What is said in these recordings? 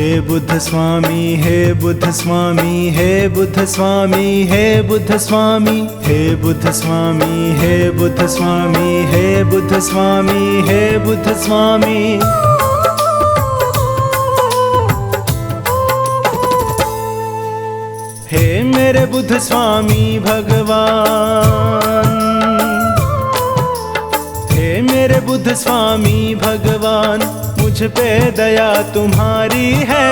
हे बुद्ध स्वामी, हे बुद्ध स्वामी, हे बुद्ध स्वामी, हे बुद्ध स्वामी, हे बुद्ध स्वामी, हे बुद्ध स्वामी, हे बुद्ध स्वामी, हे बुद्ध स्वामी। हे मेरे बुद्ध स्वामी भगवान, हे मेरे बुद्ध स्वामी भगवान, मुझ पे दया तुम्हारी है।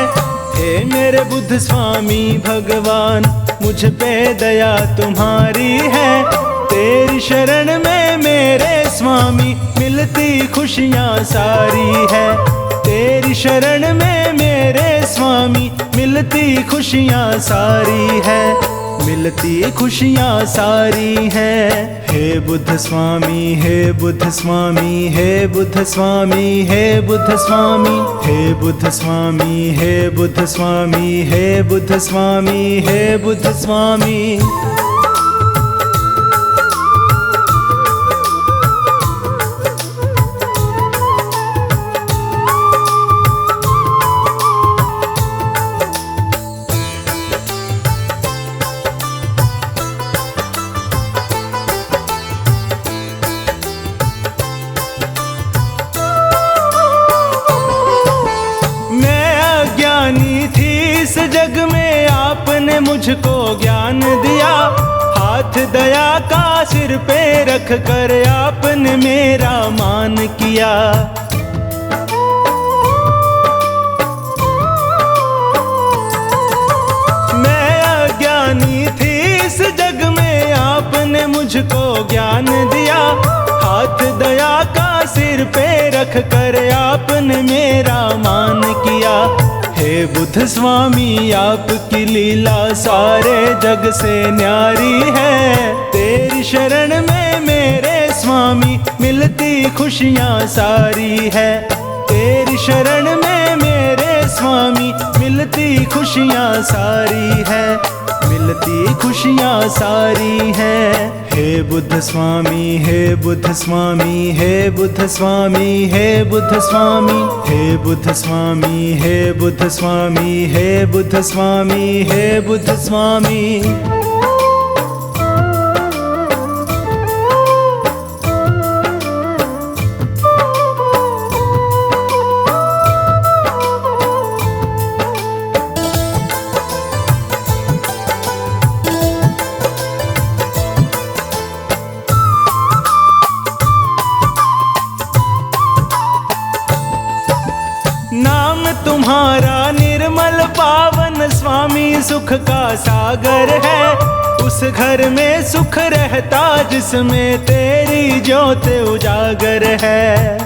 हे मेरे बुद्ध स्वामी भगवान, मुझ पे दया तुम्हारी है। तेरी शरण में मेरे स्वामी मिलती खुशियाँ सारी है। तेरी शरण में मेरे स्वामी मिलती खुशियाँ सारी है, मिलती खुशियाँ सारी हैं। हे बुद्ध स्वामी, हे बुद्ध स्वामी, हे बुद्ध स्वामी, हे बुद्ध स्वामी, हे बुद्ध स्वामी, हे बुद्ध स्वामी, हे बुद्ध स्वामी, हे बुद्ध स्वामी। इस जग में आपने मुझको ज्ञान दिया। हाथ दया का सिर पे रख कर आपने मेरा मान किया। मैं अज्ञानी थी इस जग में आपने मुझको ज्ञान दिया। हाथ दया का सिर पे रख कर आपने मेरा मान किया। हे बुद्ध स्वामी, आपकी लीला सारे जग से न्यारी है। तेरी शरण में मेरे स्वामी मिलती खुशियाँ सारी है। तेरी शरण में मेरे स्वामी मिलती खुशियाँ सारी है, मिलती खुशियाँ सारी हैं। हे बुद्ध स्वामी, हे बुद्ध स्वामी, हे बुद्ध स्वामी, हे बुद्ध स्वामी, हे बुद्ध स्वामी, हे बुद्ध स्वामी, हे बुद्ध स्वामी, हे बुद्ध स्वामी। नाम तुम्हारा निर्मल पावन स्वामी सुख का सागर है। उस घर में सुख रहता जिसमें तेरी ज्योत उजागर है।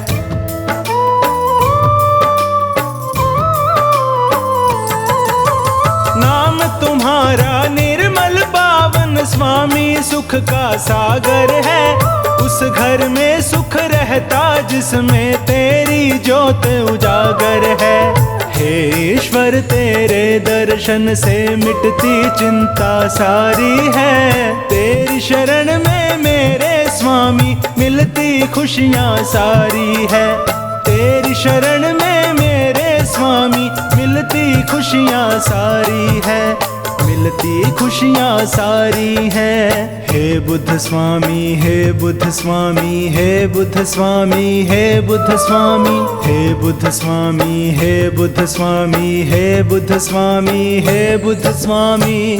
नाम तुम्हारा निर्मल पावन स्वामी सुख का सागर है। उस घर में सुख रहता जिसमें तेरी ज्योत उजागर है। हे ईश्वर, तेरे दर्शन से मिटती चिंता सारी है। तेरी शरण में मेरे स्वामी मिलती खुशियाँ सारी है। तेरी शरण में मेरे स्वामी मिलती खुशियाँ सारी है, मिलती खुशियाँ सारी हैं। हे बुद्ध स्वामी, हे बुद्ध स्वामी, हे बुद्ध स्वामी, हे बुद्ध स्वामी, हे बुद्ध स्वामी, हे बुद्ध स्वामी, हे बुद्ध स्वामी, हे बुद्ध स्वामी।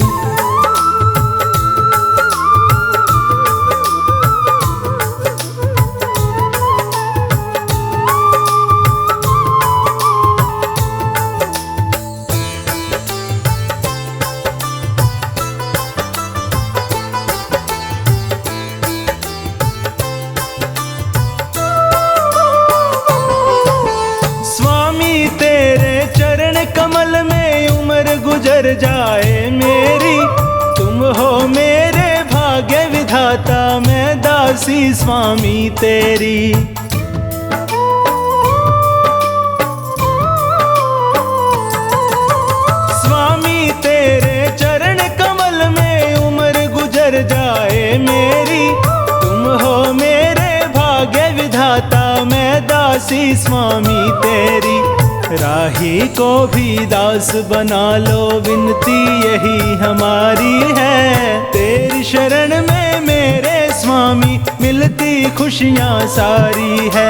तेरे चरण कमल में उम्र गुजर जाए मेरी। तुम हो मेरे भाग्य विधाता, मैं दासी स्वामी तेरी। स्वामी तेरे चरण कमल में उम्र गुजर जाए मेरी। तुम हो मेरे भाग्य विधाता, मैं दासी स्वामी तेरी। राही को भी दास बना लो, विनती यही हमारी है। तेरी शरण में मेरे स्वामी मिलती खुशियाँ सारी है।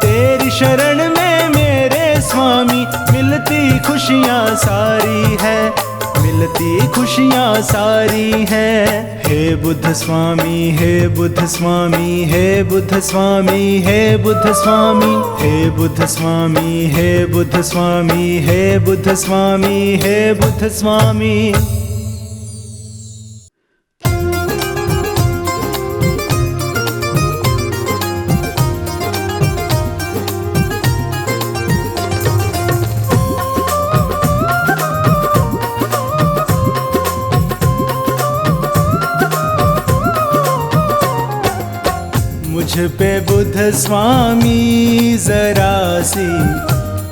तेरी शरण में मेरे स्वामी मिलती खुशियाँ सारी है, मिलती खुशियाँ सारी हैं। हे बुद्ध स्वामी, हे बुद्ध स्वामी, हे बुद्ध स्वामी, हे बुद्ध स्वामी, हे बुद्ध स्वामी, हे बुद्ध स्वामी, हे बुद्ध स्वामी, हे बुद्ध स्वामी। मुझ पे बुद्ध स्वामी जरा सी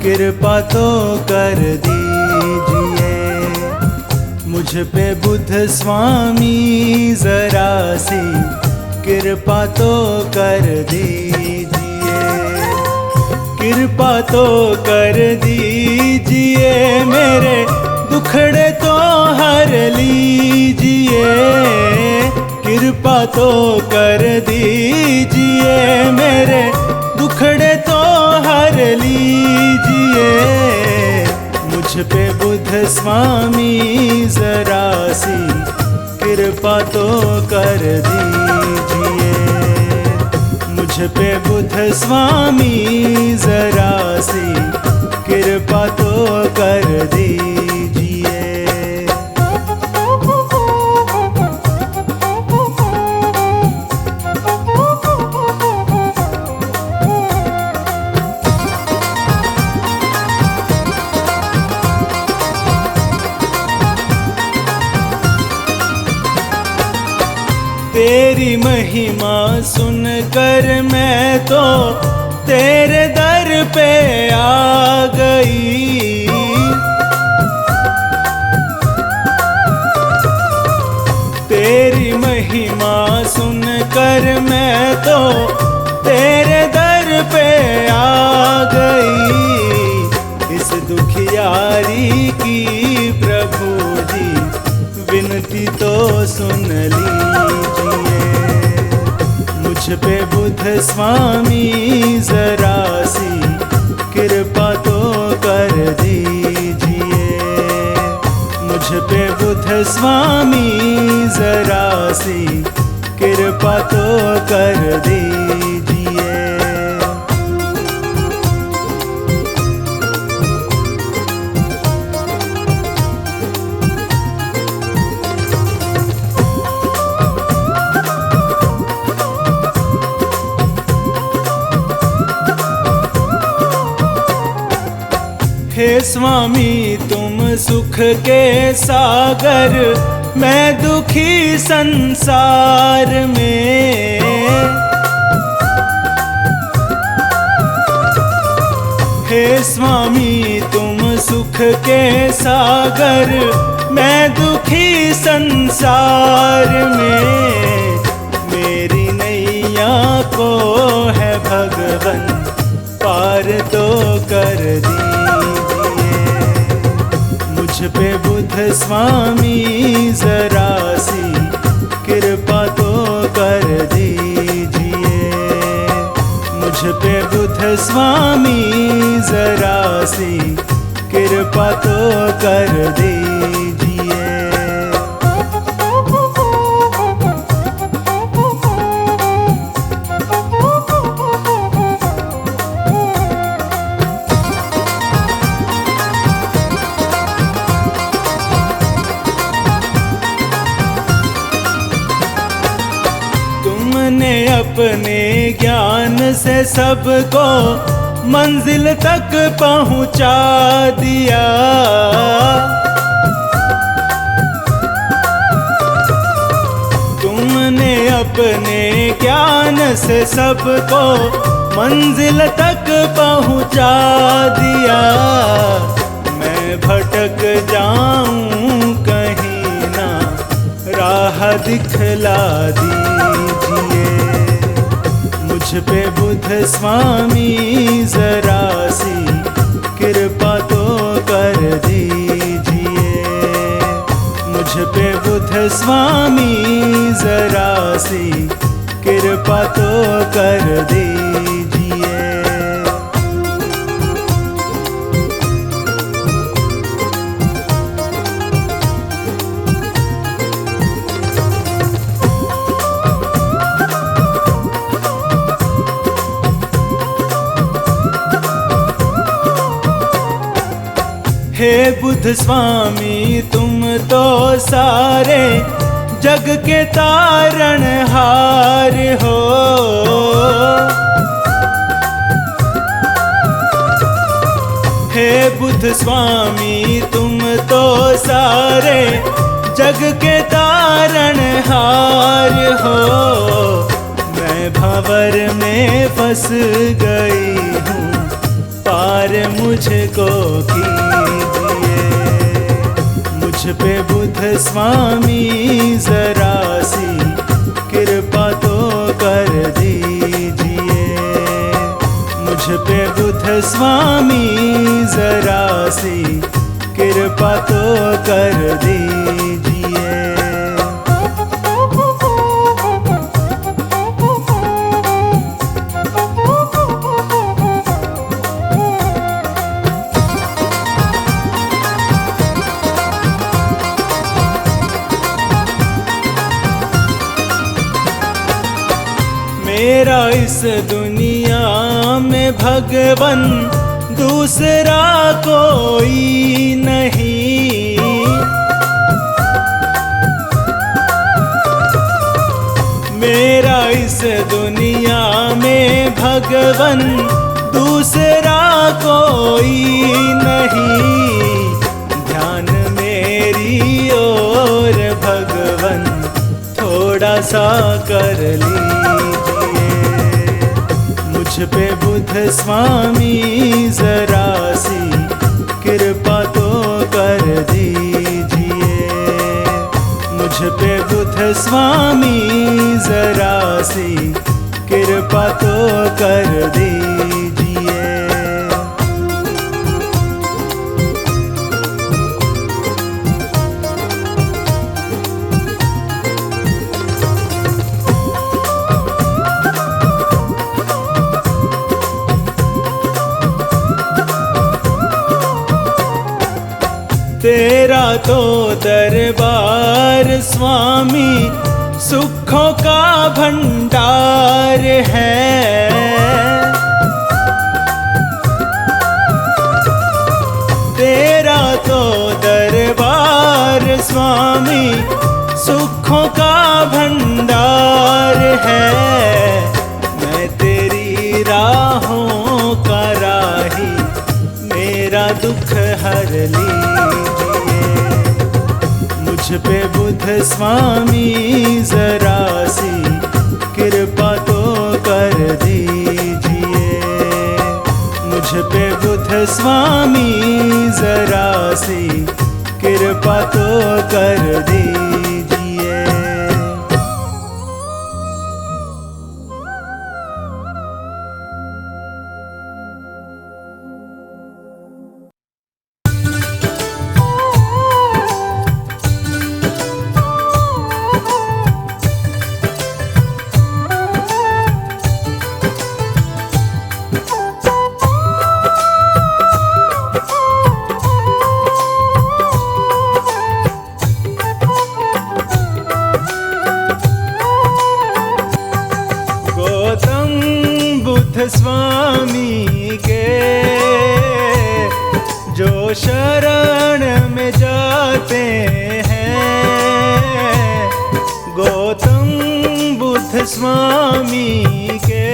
कृपा तो कर दीजिए। मुझ पे बुद्ध स्वामी जरा सी कृपा तो कर दीजिए। कृपा तो कर दीजिए, मेरे दुखड़े तो हर लीजिए। कृपा तो कर दीजिए, मेरे दुखड़े तो हर लीजिए। मुझ पे बुद्ध स्वामी जरा सी कृपा तो कर दीजिए। मुझ पे बुद्ध स्वामी जरा सी कृपा तो कर दीजिए। तेरी महिमा सुनकर मैं तो तेरे दर पे आ गई। तेरी महिमा सुनकर मैं तो तेरे दर पे आ गई। इस दुखियारी की प्रभु जी विनती तो सुन लीजिए। मुझ पे बुद्ध स्वामी जरा सी कृपा तो कर दीजिए। मुझ पे बुद्ध स्वामी जरा सी कृपा तो कर दीजिए। हे स्वामी तुम सुख के सागर, मैं दुखी संसार में। हे स्वामी तुम सुख के सागर, मैं दुखी संसार में। मेरी नैया को है भगवन पार तो कर दीजिए। मुझ पे बुद्ध स्वामी जरा सी कृपा तो कर दीजिए। मुझ पे बुद्ध स्वामी जरा सी कृपा तो कर दीजिए। तुमने अपने ज्ञान से सबको मंजिल तक पहुंचा दिया। तुमने अपने ज्ञान से सबको मंजिल तक पहुंचा दिया। मैं भटक जाऊं कहीं ना राह दिखला दीजिए। मुझ पे बुद्ध स्वामी जरा सी कृपा स्वामी जरा सी कृपा तो कर दीजिए। हे बुद्ध स्वामी तुम तो सारे जग के तारणहार हो। हे बुद्ध स्वामी तुम तो सारे जग के तारणहार हो। मैं भंवर में फंस गई हूँ, पार मुझको कीजिए। मुझ पे बुद्ध स्वामी जरा सी कृपा तो कर दीजिए। मुझ पे बुद्ध स्वामी जरा सी कृपा तो कर दीजिए। मेरा इस दुनिया में भगवन दूसरा कोई नहीं। मेरा इस दुनिया में भगवन दूसरा कोई नहीं। ध्यान मेरी ओर भगवन थोड़ा सा कर लीजिए। मुझ पे बुद्ध स्वामी जरा सी कृपा तो कर दीजिए। मुझ पे बुद्ध स्वामी जरा सी कृपा तो कर दीजिए। तेरा तो दरबार स्वामी सुखों का भंडार है। तेरा तो दरबार स्वामी सुखों का भंडार है। मैं तेरी राहों का राही, मेरा दुख हर लीजिए। मुझ पे बुद्ध स्वामी जरा सी कृपा तो कर दीजिए। मुझ पे बुद्ध स्वामी जरा सी कृपा तो कर दीजिए। स्वामी के जो शरण में जाते हैं। गौतम बुद्ध स्वामी के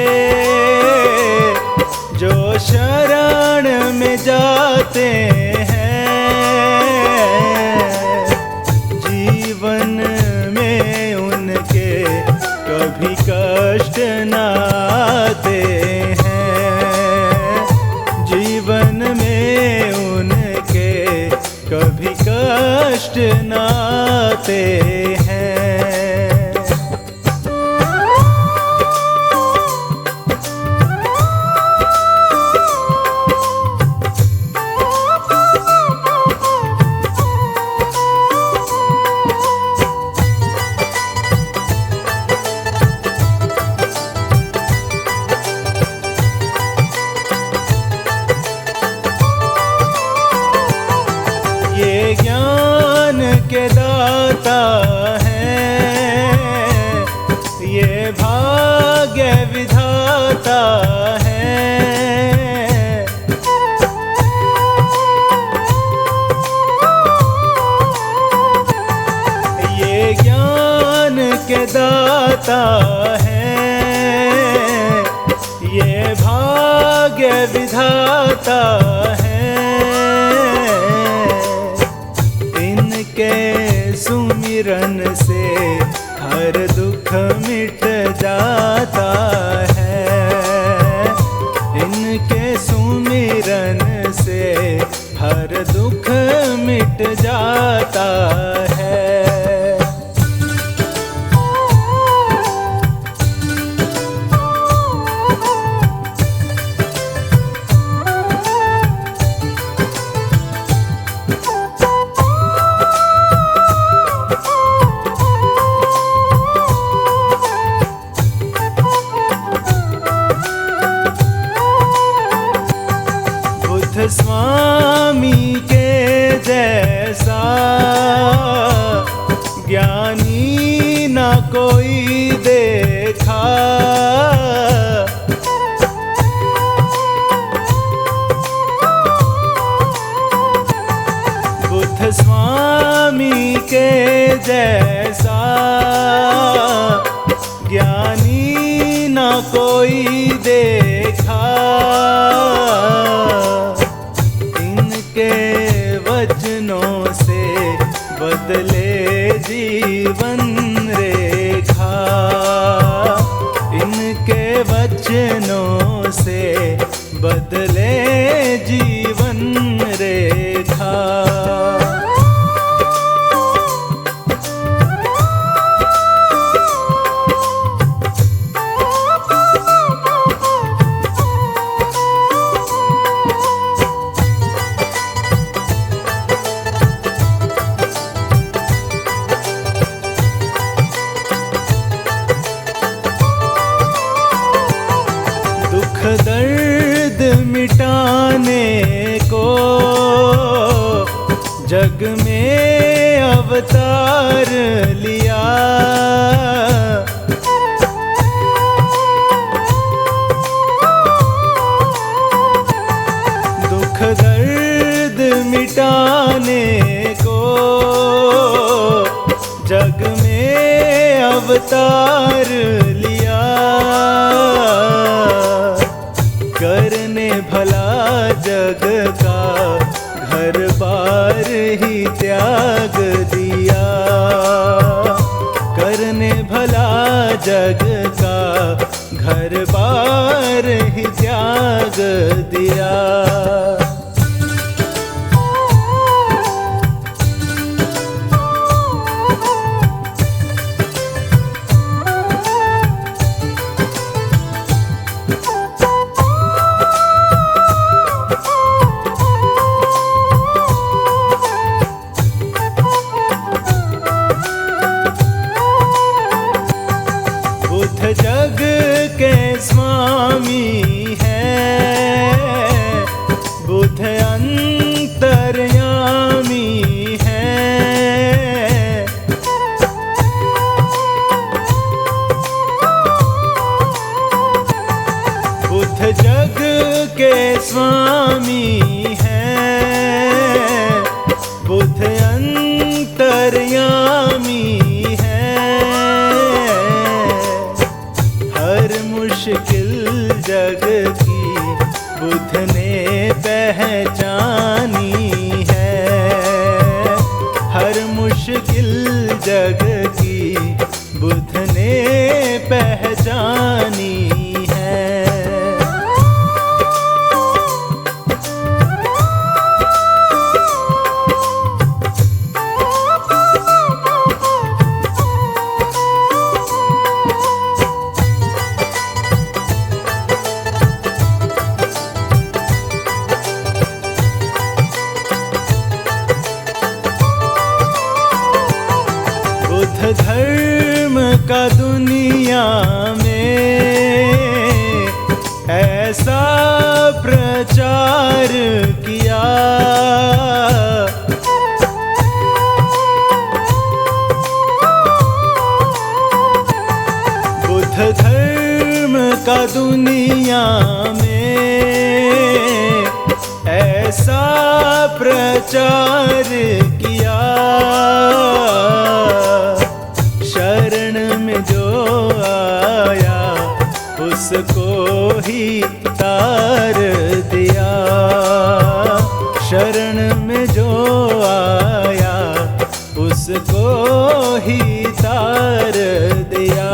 जो शरण में जाते हैं। जीवन में उनके कभी कष्ट ना आते हैं। जीवन में उनके कभी कष्ट ना आते हैं। दाता है, ये भाग्य विधाता है। इनके सुमिरन से हर दुख मिट जाता है, इनके सुमिरन से हर दुख मिट जाता है। बुद्ध स्वामी के जैसा ज्ञानी न कोई देखा, बुद्ध स्वामी के जैसा ज्ञानी न कोई देखा। वचनों से बदले जीवन रेखा, इनके वचनों से बदले जीवन रेखा। दर्द मिटाने को जग में अवतार लिया, दुख दर्द मिटाने को जग में अवतार लिया। करने भला जग का घर बार ही त्याग दिया, करने भला जग का घर बार ही त्याग दिया। बुद्ध जग के स्वामी है, बुद्ध अंतर्यामी है। बुद्ध जग के स्वामी है, बुद्ध अंतर्यामी है। हर मुश्किल जग की बुद्ध ने पहचानी है, हर मुश्किल जग की बुद्ध ने पहचानी है। बुद्ध धर्म का दुनिया में ऐसा प्रचार किया, बुद्ध धर्म का दुनिया में ऐसा प्रचार किया। शरण में आया उसको ही तार दिया, शरण में जो आया उसको ही तार दिया।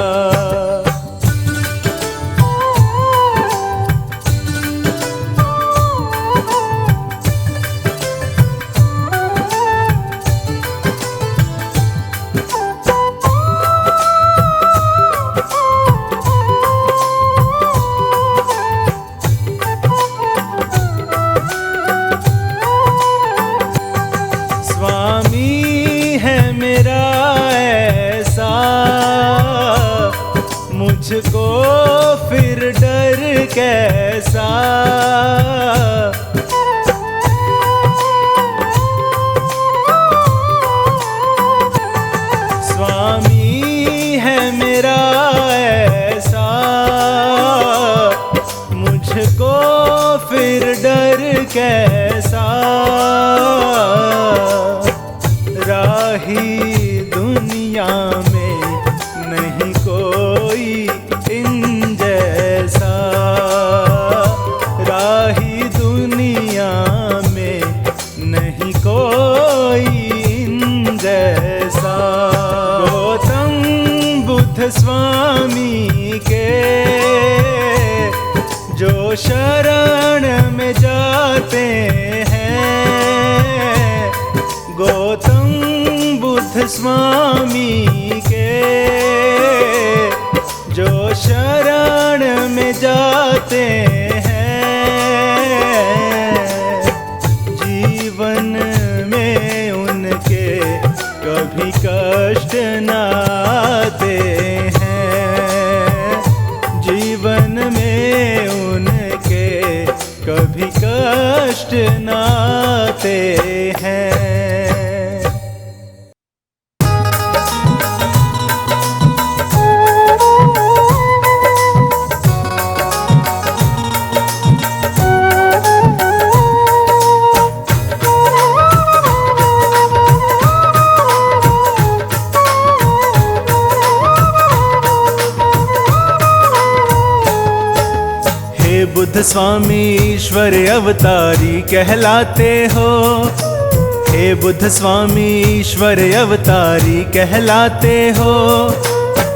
मुझको फिर डर कैसा, स्वामी है मेरा ऐसा, मुझको फिर डर कैसा, राही दुनिया में नहीं कोई इन जैसा, राही दुनिया में नहीं कोई इन जैसा। गौतम बुद्ध स्वामी के जो शरण में जाते हैं, गौतम बुद्ध स्वामी के जो शरण में जाते हैं, जीवन में उनके कभी कष्ट न आते हैं, जीवन में उनके कभी कष्ट न आते हैं। बुद्ध स्वामी ईश्वर अवतारी कहलाते हो, हे बुद्ध स्वामी ईश्वर अवतारी कहलाते हो,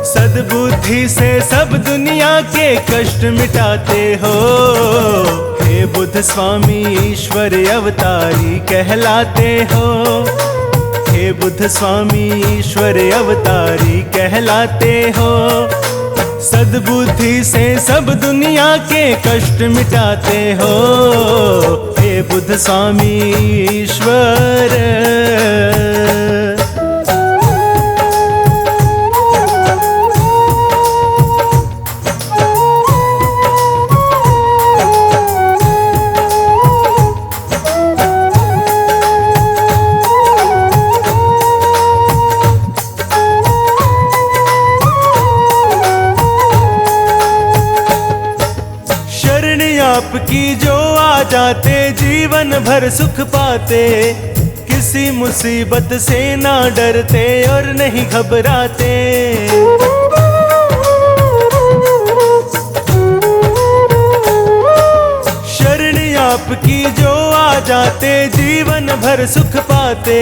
सद्बुद्धि से सब दुनिया के कष्ट मिटाते हो, हे बुद्ध स्वामी ईश्वर अवतारी कहलाते हो, हे बुद्ध स्वामी ईश्वर अवतारी कहलाते हो, सद्बुद्धि से सब दुनिया के कष्ट मिटाते हो, हे बुद्ध स्वामी ईश्वर। आपकी जो आ जाते जीवन भर सुख पाते, किसी मुसीबत से ना डरते और नहीं घबराते, शरण आपकी जो आ जाते जीवन भर सुख पाते,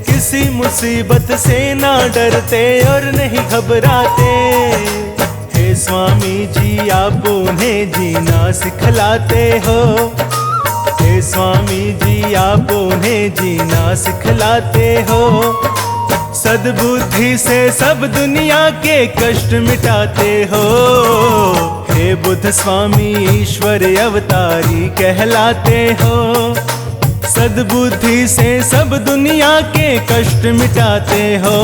किसी मुसीबत से ना डरते और नहीं घबराते। हे स्वामी जी आप उन्हें जीना सिखलाते हो, हे स्वामी जी आप उन्हें जीना सिखलाते हो, सद्बुद्धि से सब दुनिया के कष्ट मिटाते हो, हे बुद्ध स्वामी ईश्वर अवतारी कहलाते हो, सद्बुद्धि से सब दुनिया के कष्ट मिटाते हो,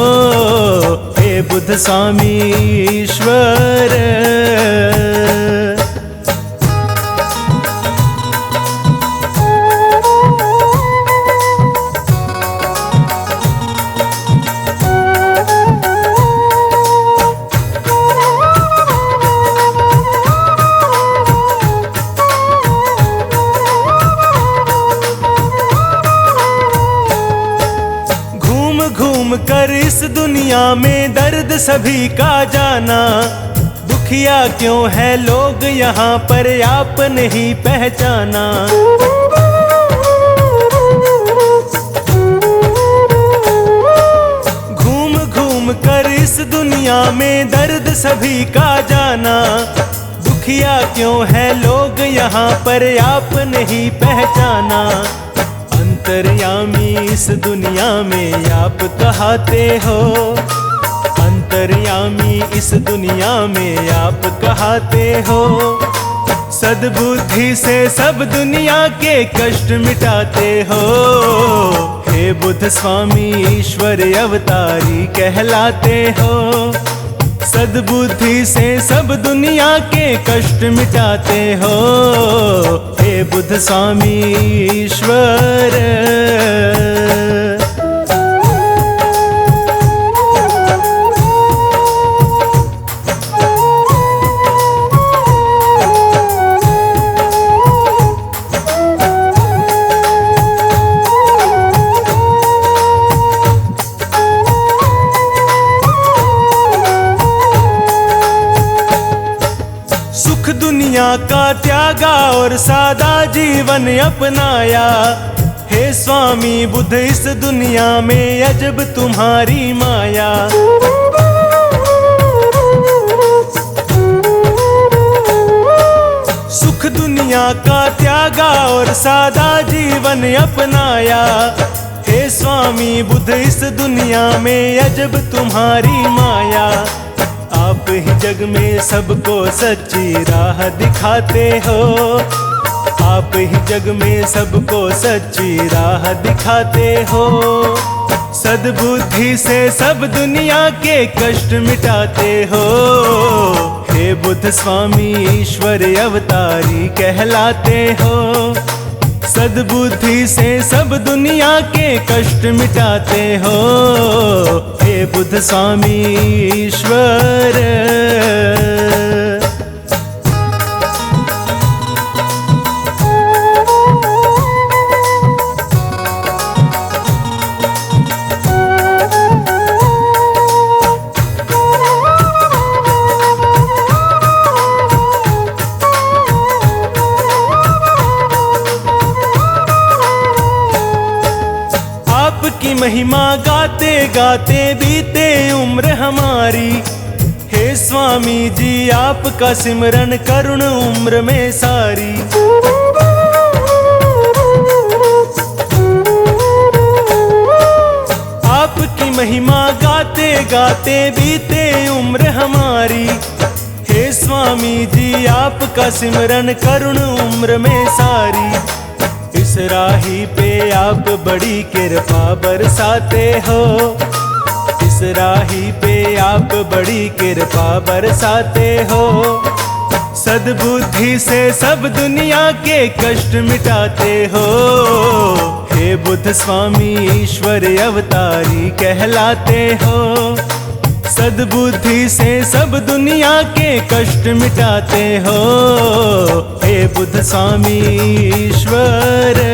हे बुद्ध स्वामी ईश्वर। कर इस दुनिया में दर्द सभी का जाना। दुखिया क्यों है लोग यहाँ पर आपने ही पहचाना। घूम घूम कर इस दुनिया में दर्द सभी का जाना। दुखिया क्यों है लोग यहाँ पर आपने ही पहचाना। अंतर्यामी इस दुनिया में आप कहाते हो। अंतर्यामी इस दुनिया में आप कहाते हो। सद्बुद्धि से सब दुनिया के कष्ट मिटाते हो। हे बुद्ध स्वामी ईश्वर अवतारी कहलाते हो। सद्बुद्धि से सब दुनिया के कष्ट मिटाते हो। हे बुद्ध स्वामी ईश्वर। दुनिया का त्यागा और सादा जीवन अपनाया। हे स्वामी बुद्ध इस दुनिया में अजब तुम्हारी माया। सुख दुनिया का त्यागा और सादा जीवन अपनाया। हे स्वामी बुद्ध इस दुनिया में अजब तुम्हारी माया। आप ही जग में सबको सच्ची राह दिखाते हो। आप ही जग में सबको सच्ची राह दिखाते हो। सद्बुद्धि से सब दुनिया के कष्ट मिटाते हो। हे बुद्ध स्वामी ईश्वर अवतारी कहलाते हो। सद्बुद्धि से सब दुनिया के कष्ट मिटाते हो। हे बुद्ध स्वामी ईश्वर। आपकी महिमा गाते गाते बीते उम्र हमारी। हे स्वामी जी आपका सिमरन करुण उम्र में सारी। आपकी महिमा गाते गाते बीते उम्र हमारी। हे स्वामी जी आपका सिमरन करुण उम्र में सारी। इस राही पे आप बड़ी कृपा बरसाते हो। इस राही पे आप बड़ी कृपा बरसाते हो। सद्बुद्धि से सब दुनिया के कष्ट मिटाते हो। हे बुद्ध स्वामी ईश्वर अवतारी कहलाते हो। सद्बुद्धि से सब दुनिया के कष्ट मिटाते हो। हे बुद्ध स्वामी ईश्वर।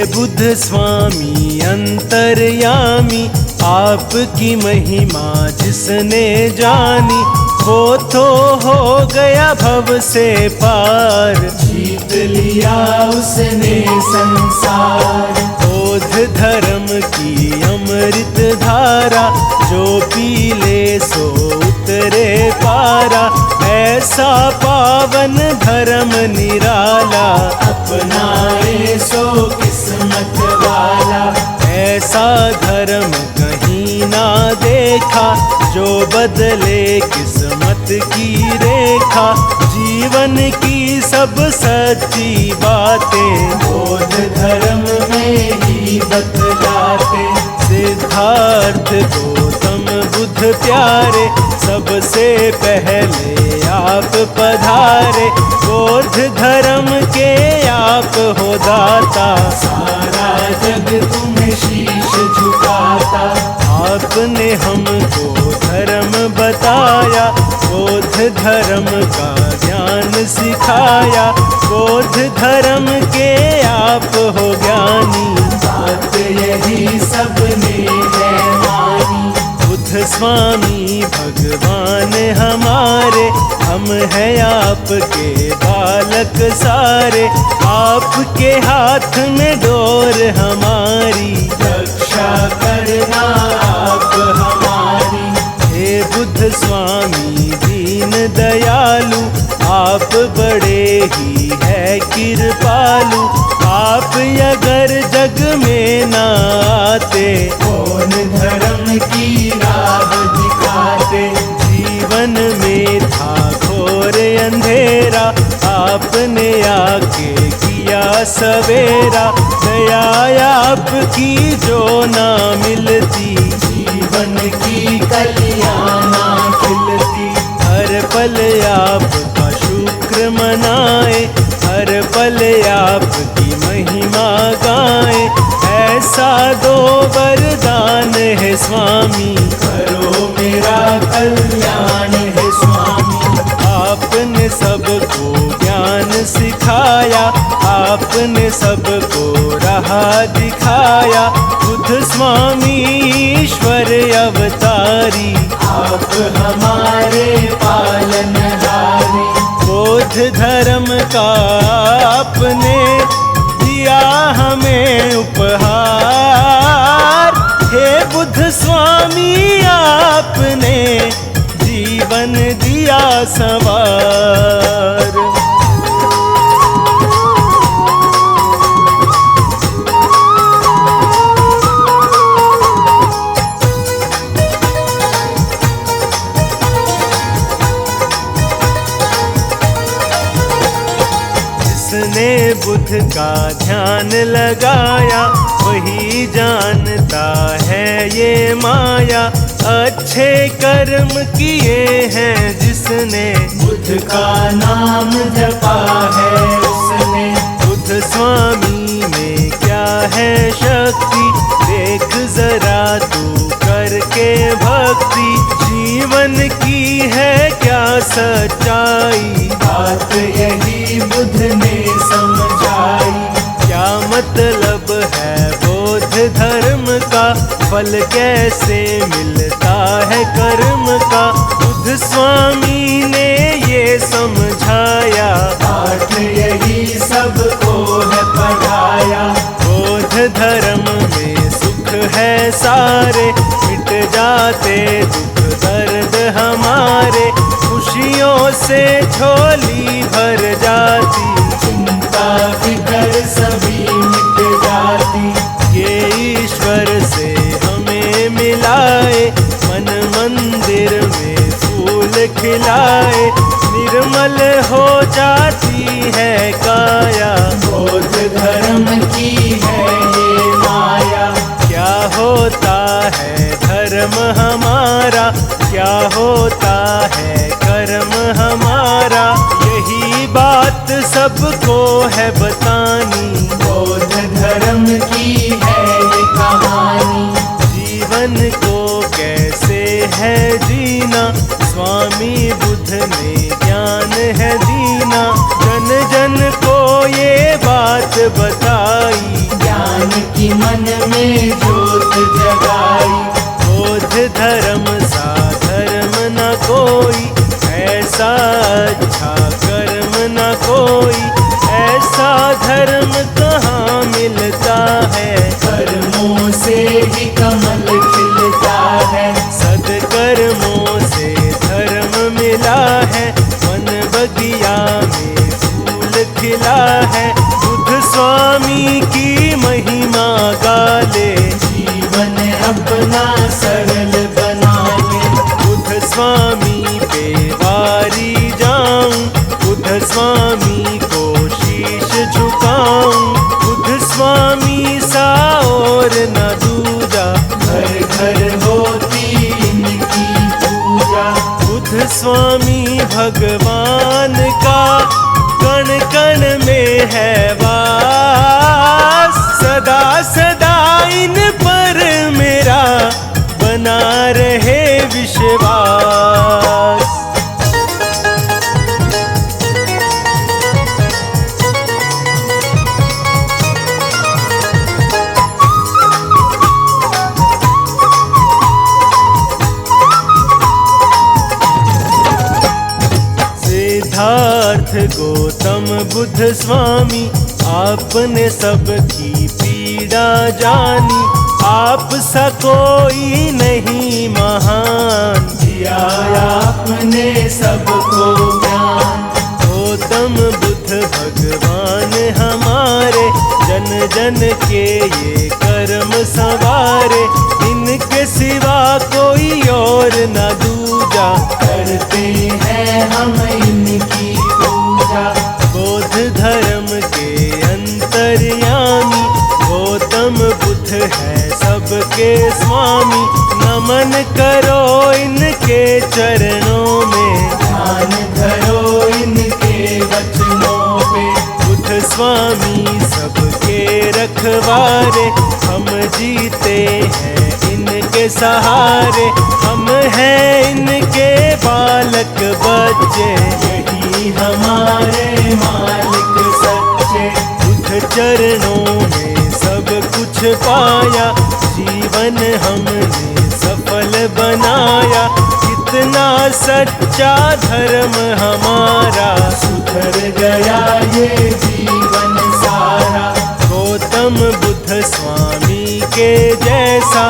बुद्ध स्वामी अंतर्यामी आपकी महिमा जिसने जानी। वो तो हो गया भव से पार। जीत लिया उसने संसार। बोध धर्म की अमृत धारा जो पी ले सो उतरे पारा। ऐसा पावन धर्म निराला अपनाए सो किस्मत वाला। ऐसा धर्म कहीं ना देखा जो बदले किस्मत की रेखा। जीवन की सब सच्ची बातें बोध धर्म में ही बतलाते। सिद्धार्थ गौतम बुद्ध बुध प्यारे, सबसे पहले आप पधारे। बोध धर्म के आप हो दाता, सारा जग तुम्हें शीश झुकाता। आपने हमको धर्म बताया, बोध धर्म का ज्ञान सिखाया। बोध धर्म के आप हो ज्ञानी, बात यही सबने है मानी। बुद्ध स्वामी भगवान हमारे, हम हैं आपके बालक सारे। आपके हाथ में डोर हमारी, रक्षा करना आप हमारी। हे बुद्ध स्वामी दीन दयालु, आप बड़े ही है कृपालु। आप अगर जग में न आते, कौन धर्म की राह दिखाते। जीवन में था घोर अंधेरा, आपने आके किया सवेरा। दया आपकी जो ना मिलती, जीवन की कलियां ना खिलती। हर पल आपका शुक्र मनाए, हर पल आपकी महिमा गाए। ऐसा दो वरदान है स्वामी, करो मेरा कल्याण है स्वामी। आपने सबको ज्ञान सिखाया, आपने सबको राह दिखाया। बुद्ध स्वामी ईश्वर अवतारी, आप हमारे पालनहारी। बोध धर्म का आपने दिया हमें उपहार। हे बुद्ध स्वामी आपने जीवन दिया संवार। जिसने बुद्ध का ध्यान लगाया, वही जानता है ये माया। अच्छे कर्म किए हैं जिसने, बुद्ध का नाम जपा है उसने। बुद्ध स्वामी में क्या है शक्ति, देख जरा तू करके भक्ति। जीवन की है क्या सच्चाई, बात यही बुद्ध ने समझाई। क्या मतलब है बोध धर्म का, फल कैसे मिलता है कर्म का। बुद्ध स्वामी ने ये समझाया, पाठ यही सबको है पढ़ाया। बोध धर्म में सुख है सारे, मिट जाते दुख दर्द हमारे। खुशियों से झोली भर जाती, चिंता फिकर सभी मिट जाती। ये ईश्वर से हमें मिलाए, मन मंदिर में फूल खिलाए। निर्मल हो जाती है काया, बौद्ध धर्म की है ये माया। क्या होता है धर्म हमारा, क्या होता है कर्म हमारा। यही बात सबको है बतानी, बौद्ध धर्म की है ये कहानी। जीवन को कैसे है जीना, स्वामी बुद्ध ने ज्ञान है दीना। जन जन को ये बात बताई, ज्ञान की मन में ज्योत जगाई। बोध धर्म सा धर्म न कोई, ऐसा अच्छा कर्म न कोई। ऐसा धर्म कहाँ मिलता है, कर्मों से ही कमल खिलता है। सदकर्मों से धर्म मिला है, वन बगिया में फूल खिला है। बुद्ध स्वामी की महिमा गाले, जीवन अपना सरल बना ले। बुद्ध स्वामी पे वारी जाऊं, बुद्ध स्वामी को शीश झुकाऊं। बुद्ध स्वामी सा और न दूजा, घर घर होती इनकी स्वामी भगवान का कण कण में है वास। सदा सदा इन पर मेरा बना रहे विश्वास। सिद्धार्थ गौतम बुद्ध स्वामी आपने सबकी पीड़ा जानी। आप सा कोई नहीं महान, दिया आपने सबको ज्ञान। गौतम बुद्ध भगवान हमारे जन जन के ये कर्म संवारे। इनके सिवा कोई और न दूजा, करते हैं हम इनकी पूजा। बौद्ध धर्म के अंतर्यामी गौतम बुद्ध है सबके स्वामी। नमन करो इनके चरणों में, ध्यान धरो इनके वचनों पे। बुद्ध स्वामी सबके रखवारे, हम जीते हैं इनके सहारे। हम हैं इनके बालक बच्चे, यही हमारे मालिक सच्चे। बुद्ध चरणों में सब कुछ पाया, जीवन हमने सफल बनाया। कितना सच्चा धर्म हमारा, सुधर गया ये जीवन सारा। गौतम बुद्ध स्वामी के जैसा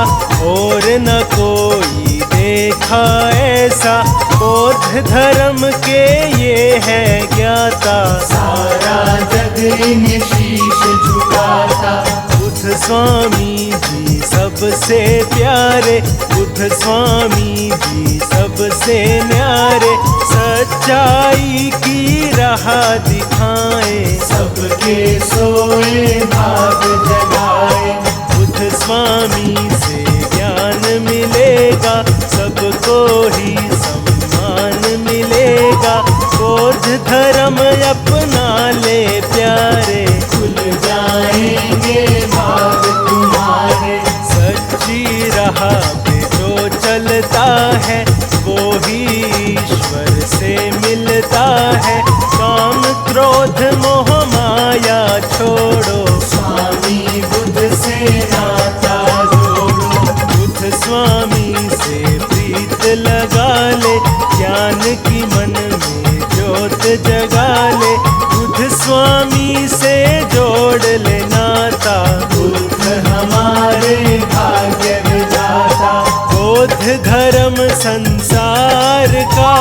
और न कोई देखा ऐसा। बौद्ध धर्म के ये है ज्ञाता, सारा जग इन्हें शीश झुकाता। बुद्ध स्वामी जी सबसे प्यारे, बुद्ध स्वामी जी सबसे न्यारे। सच्चाई की राह दिखाए, सबके सोए भाग जगाए। बुद्ध स्वामी से ज्ञान मिलेगा, सबको ही सम्मान मिलेगा। बौद्ध धर्म अपना ले प्यारे, खुल जाएंगे भाग तुम्हारे। सच्ची राह पे जो चलता है वो ही ईश्वर से मिलता है। काम क्रोध मोह माया छोड़ो, स्वामी बुद्ध से नाता जोड़ो। बुद्ध स्वामी से प्रीत लगा ले, ज्ञान की मन में ज्योत जगा ले। बुद्ध स्वामी से जोड़ ले नाता, बुद्ध हमारे भाग्य विधाता। बौद्ध धर्म संसार का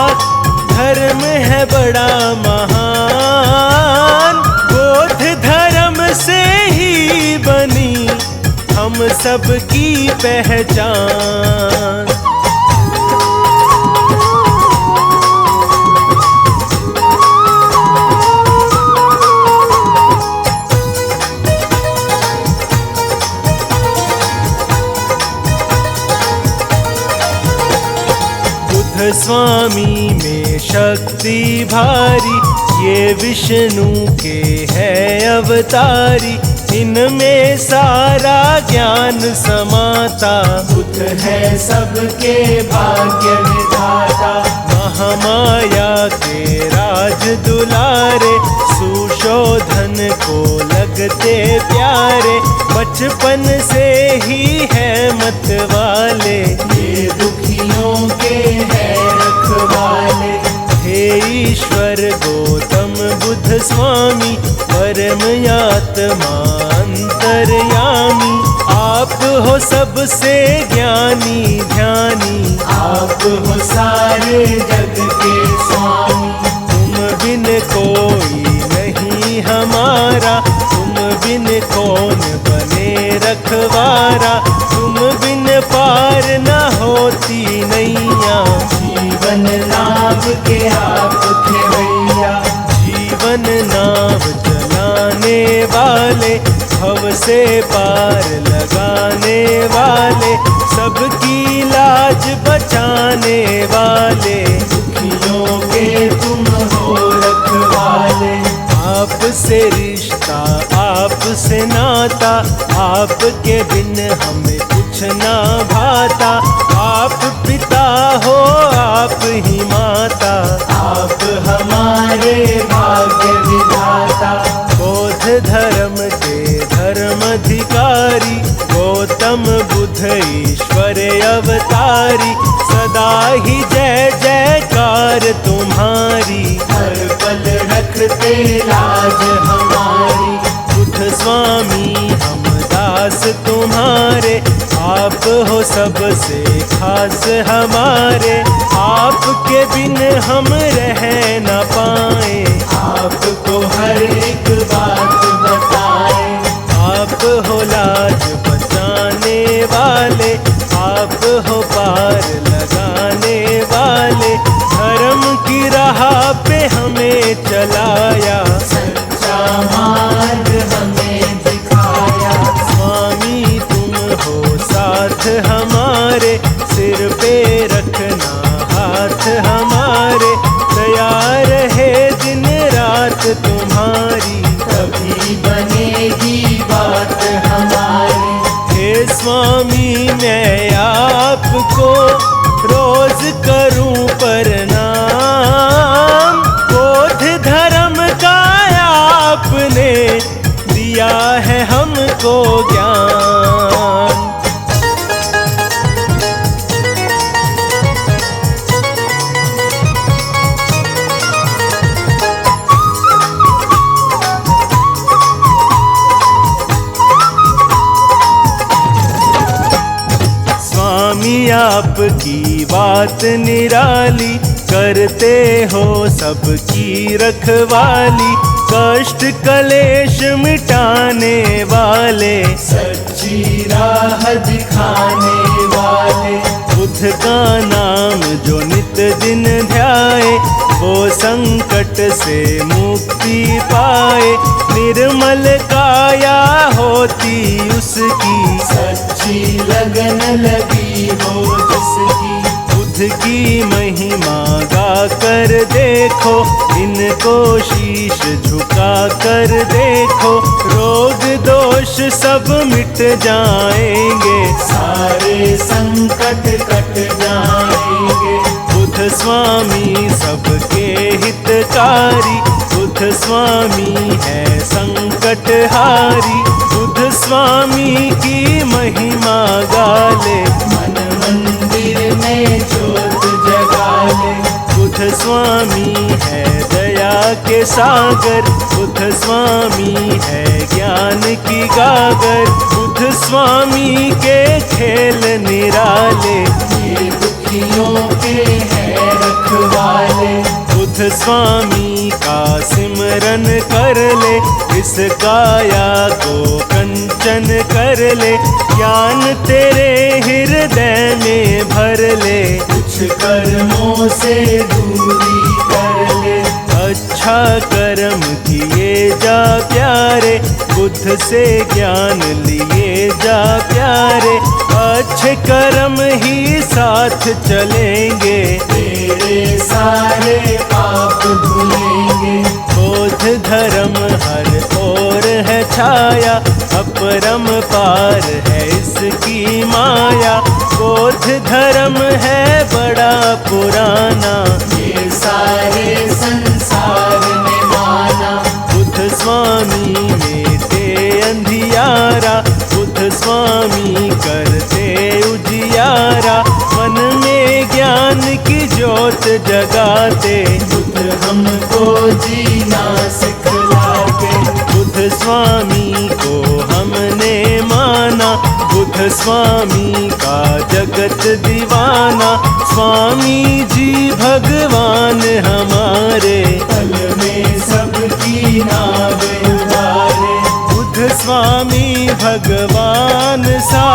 धर्म है बड़ा महान। बौद्ध धर्म से ही बनी हम सबकी पहचान। बुद्ध स्वामी में शक्ति भारी, ये विष्णु के है अवतारी। इनमें सारा ज्ञान समाता, बुद्ध है सबके भाग्य विधाता। महामाया के राज दुलारे, सुशोधन को लगते प्यारे। बचपन से ही है मत वाले, ये दुखियों के है रखवाले। हे ईश्वर गौतम बुद्ध स्वामी, परम आत्मा अंतर्यामी। आप हो सबसे ज्ञानी ध्यानी, आप हो सारे जग के स्वामी। तुम बिन कोई नहीं हमारा, तुम बिन कौन बने रखवारा। तुम बिन पार न होती नैया, जीवन नाव के आप थे भैया। जीवन नाव चलाने वाले, भव से पार लगाने वाले, सबकी लाज बचाने वाले। दुखियों दुखियों के तुम हो रखवाले। आपसे रिश्ता आपसे नाता, आपके बिन हमें कुछ ना भाता। आप पिता हो आप ही माता, आप हमारे भाग्य विधाता। बौद्ध धर्म के धर्माधिकारी, गौतम बुद्ध ईश्वर अवतारी। सदा ही जय जयकार तुम्हारी, हर पल रखते लाज हमारी। बुद्ध स्वामी हम दास तुम्हारे, आप हो सबसे खास हमारे। आपके बिन हम रह न पाए, आपको हर एक बात बताएं। आप हो लाज बचाने वाले, आप हो पार लगाने वाले। धर्म की राह पे हमें चलाया, सच्चा मार्ग हमें दिखाया। स्वामी तुम हो साथ हमारे, सिर पे रखना हाथ हमारे। दया रहे दिन रात तुम्हारी, तभी बनेगी बात हमारी। हे स्वामी मैं आपको रोज करूं प्रणाम। बौद्ध धर्म का आपने दिया है हमको ज्ञान। स्वामी आपकी बात निराली, करते हो सबकी रखवाली। कष्ट कलेश मिटाने वाले, सच्ची राह दिखाने वाले। बुद्ध का नाम जो नित दिन ध्याए, वो संकट से मुक्ति पाए। निर्मल काया होती उसकी, सच्ची लगन लगी हो जिसकी। बुद्ध की महिमा गा कर देखो, इनको शीश झुका कर देखो। रोग दोष सब मिट जाएंगे, सारे संकट कट जाएंगे। बुद्ध स्वामी सबके हितकारी, बुद्ध स्वामी है संकटहारी। बुद्ध स्वामी की महिमा गाले, मन मंदिर में ज्योत जगा ले। बुद्ध स्वामी है दया के सागर, बुद्ध स्वामी है ज्ञान की गागर। बुद्ध स्वामी के खेल निराले, ये दुखियों के हैं रखवाले। बुद्ध स्वामी का सिमरन कर ले, इस काया को कंचन कर ले। ज्ञान तेरे हृदय में भर ले, कुछ कर्मों से दूरी कर ले। अच्छा कर्म किए जा प्यारे, बुद्ध से ज्ञान लिए जा प्यारे। अच्छे कर्म ही साथ चलेंगे, तेरे सारे पाप धुलेंगे। बौद्ध धर्म हर ओर है छाया, अपरम पार है इसकी माया। बौद्ध धर्म है बड़ा पुराना, ये सारे संसार में माना। बुद्ध स्वामी मेटे अंधियारा, बुद्ध स्वामी करते उजियारा। मन में ज्ञान की ज्योत जगाते, बुद्ध हमको जीना सिखलाते। बुद्ध स्वामी को हमने माना, बुद्ध स्वामी का जगत दीवाना। स्वामी जी भगवान हमारे, पल में सबकी नाव उबारे। बुद्ध स्वामी भगवान सा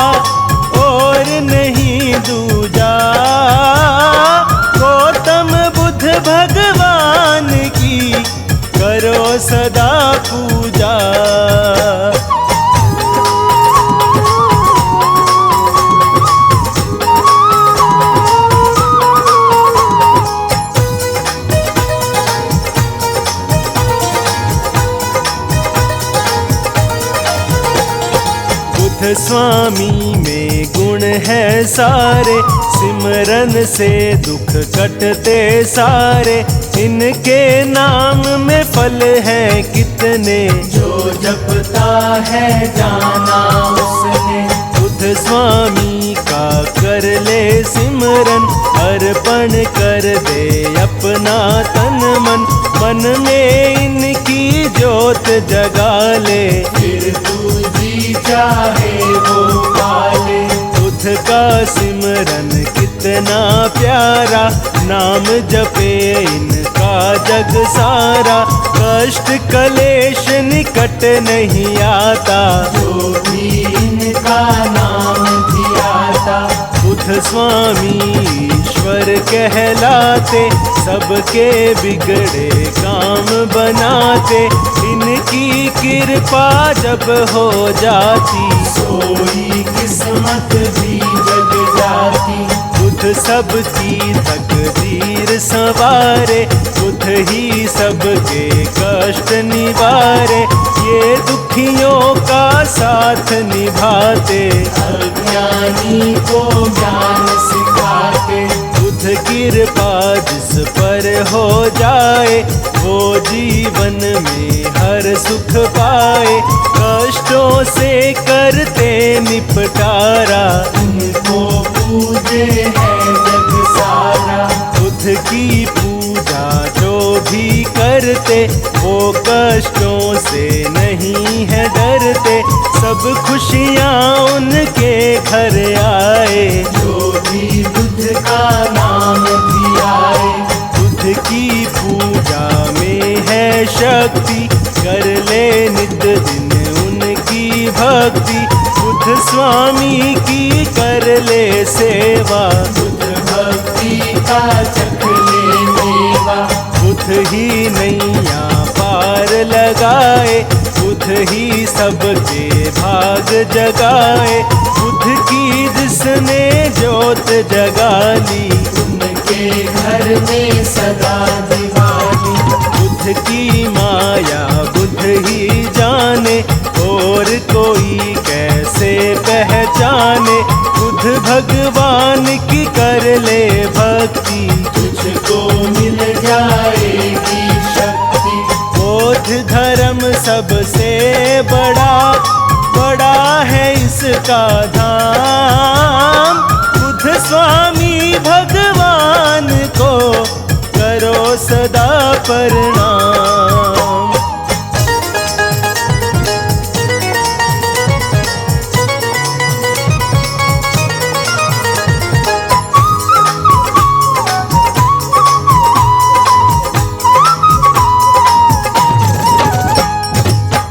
और नहीं दूजा। गौतम बुद्ध भगवान की करो सदा पूजा। बुद्ध स्वामी में गुण है सारे, सिमरन से दुख कटते सारे। इनके नाम में फल है कितने, जो जपता है जाना उसने। बुद्ध स्वामी का कर ले सिमरन, अर्पण कर दे अपना तन मन। मन में इनकी ज्योत जगा ले, फिर तू जी चाहे वो पाले। बुद्ध का सिमरन कितना प्यारा, नाम जपे इनका जग सारा। कष्ट कलेश निकट नहीं आता, जो भी इनका नाम धियाता। बुद्ध स्वामी ईश्वर कहलाते, सबके बिगड़े काम बनाते। इनकी कृपा जब हो जाती, सोई किस्मत भी जग जाती। बुद्ध सबकी तकदीर संवारे, बुद्ध ही सबके कष्ट निवारे। ये दुखियों का साथ निभाते, अज्ञानी को ज्ञान सिखाते। बुद्ध कृपा जिस पर हो जाए, वो जीवन में हर सुख पाए। कष्टों से करते निपटारा, उनको पूजे है जग सारा। बुद्ध की पूजा जो भी करते, वो कष्टों से नहीं है डरते। सब खुशियाँ उनके घर आए, जो भी बुद्ध का नाम धियाए। बुद्ध की पूजा में है शक्ति, कर ले नित दिन उनकी भक्ति। बुद्ध स्वामी की कर ले सेवा, बुद्ध भक्ति का चख ले मेवा। बुद्ध ही नैया पार लगाए, बुद्ध ही सबके भाग जगाए। बुद्ध की जिसने ज्योत जगा ली, उनके घर में सदा दिवाली। बुद्ध की माया बुद्ध ही जाने, और कोई कैसे पहचाने। बुद्ध भगवान की कर ले भक्ति, तुझको मिल जाएगी शक्ति। बौद्ध धर्म सबसे बड़ा, बड़ा है इसका धाम। बुद्ध स्वामी भगवान को करो सदा प्रणाम।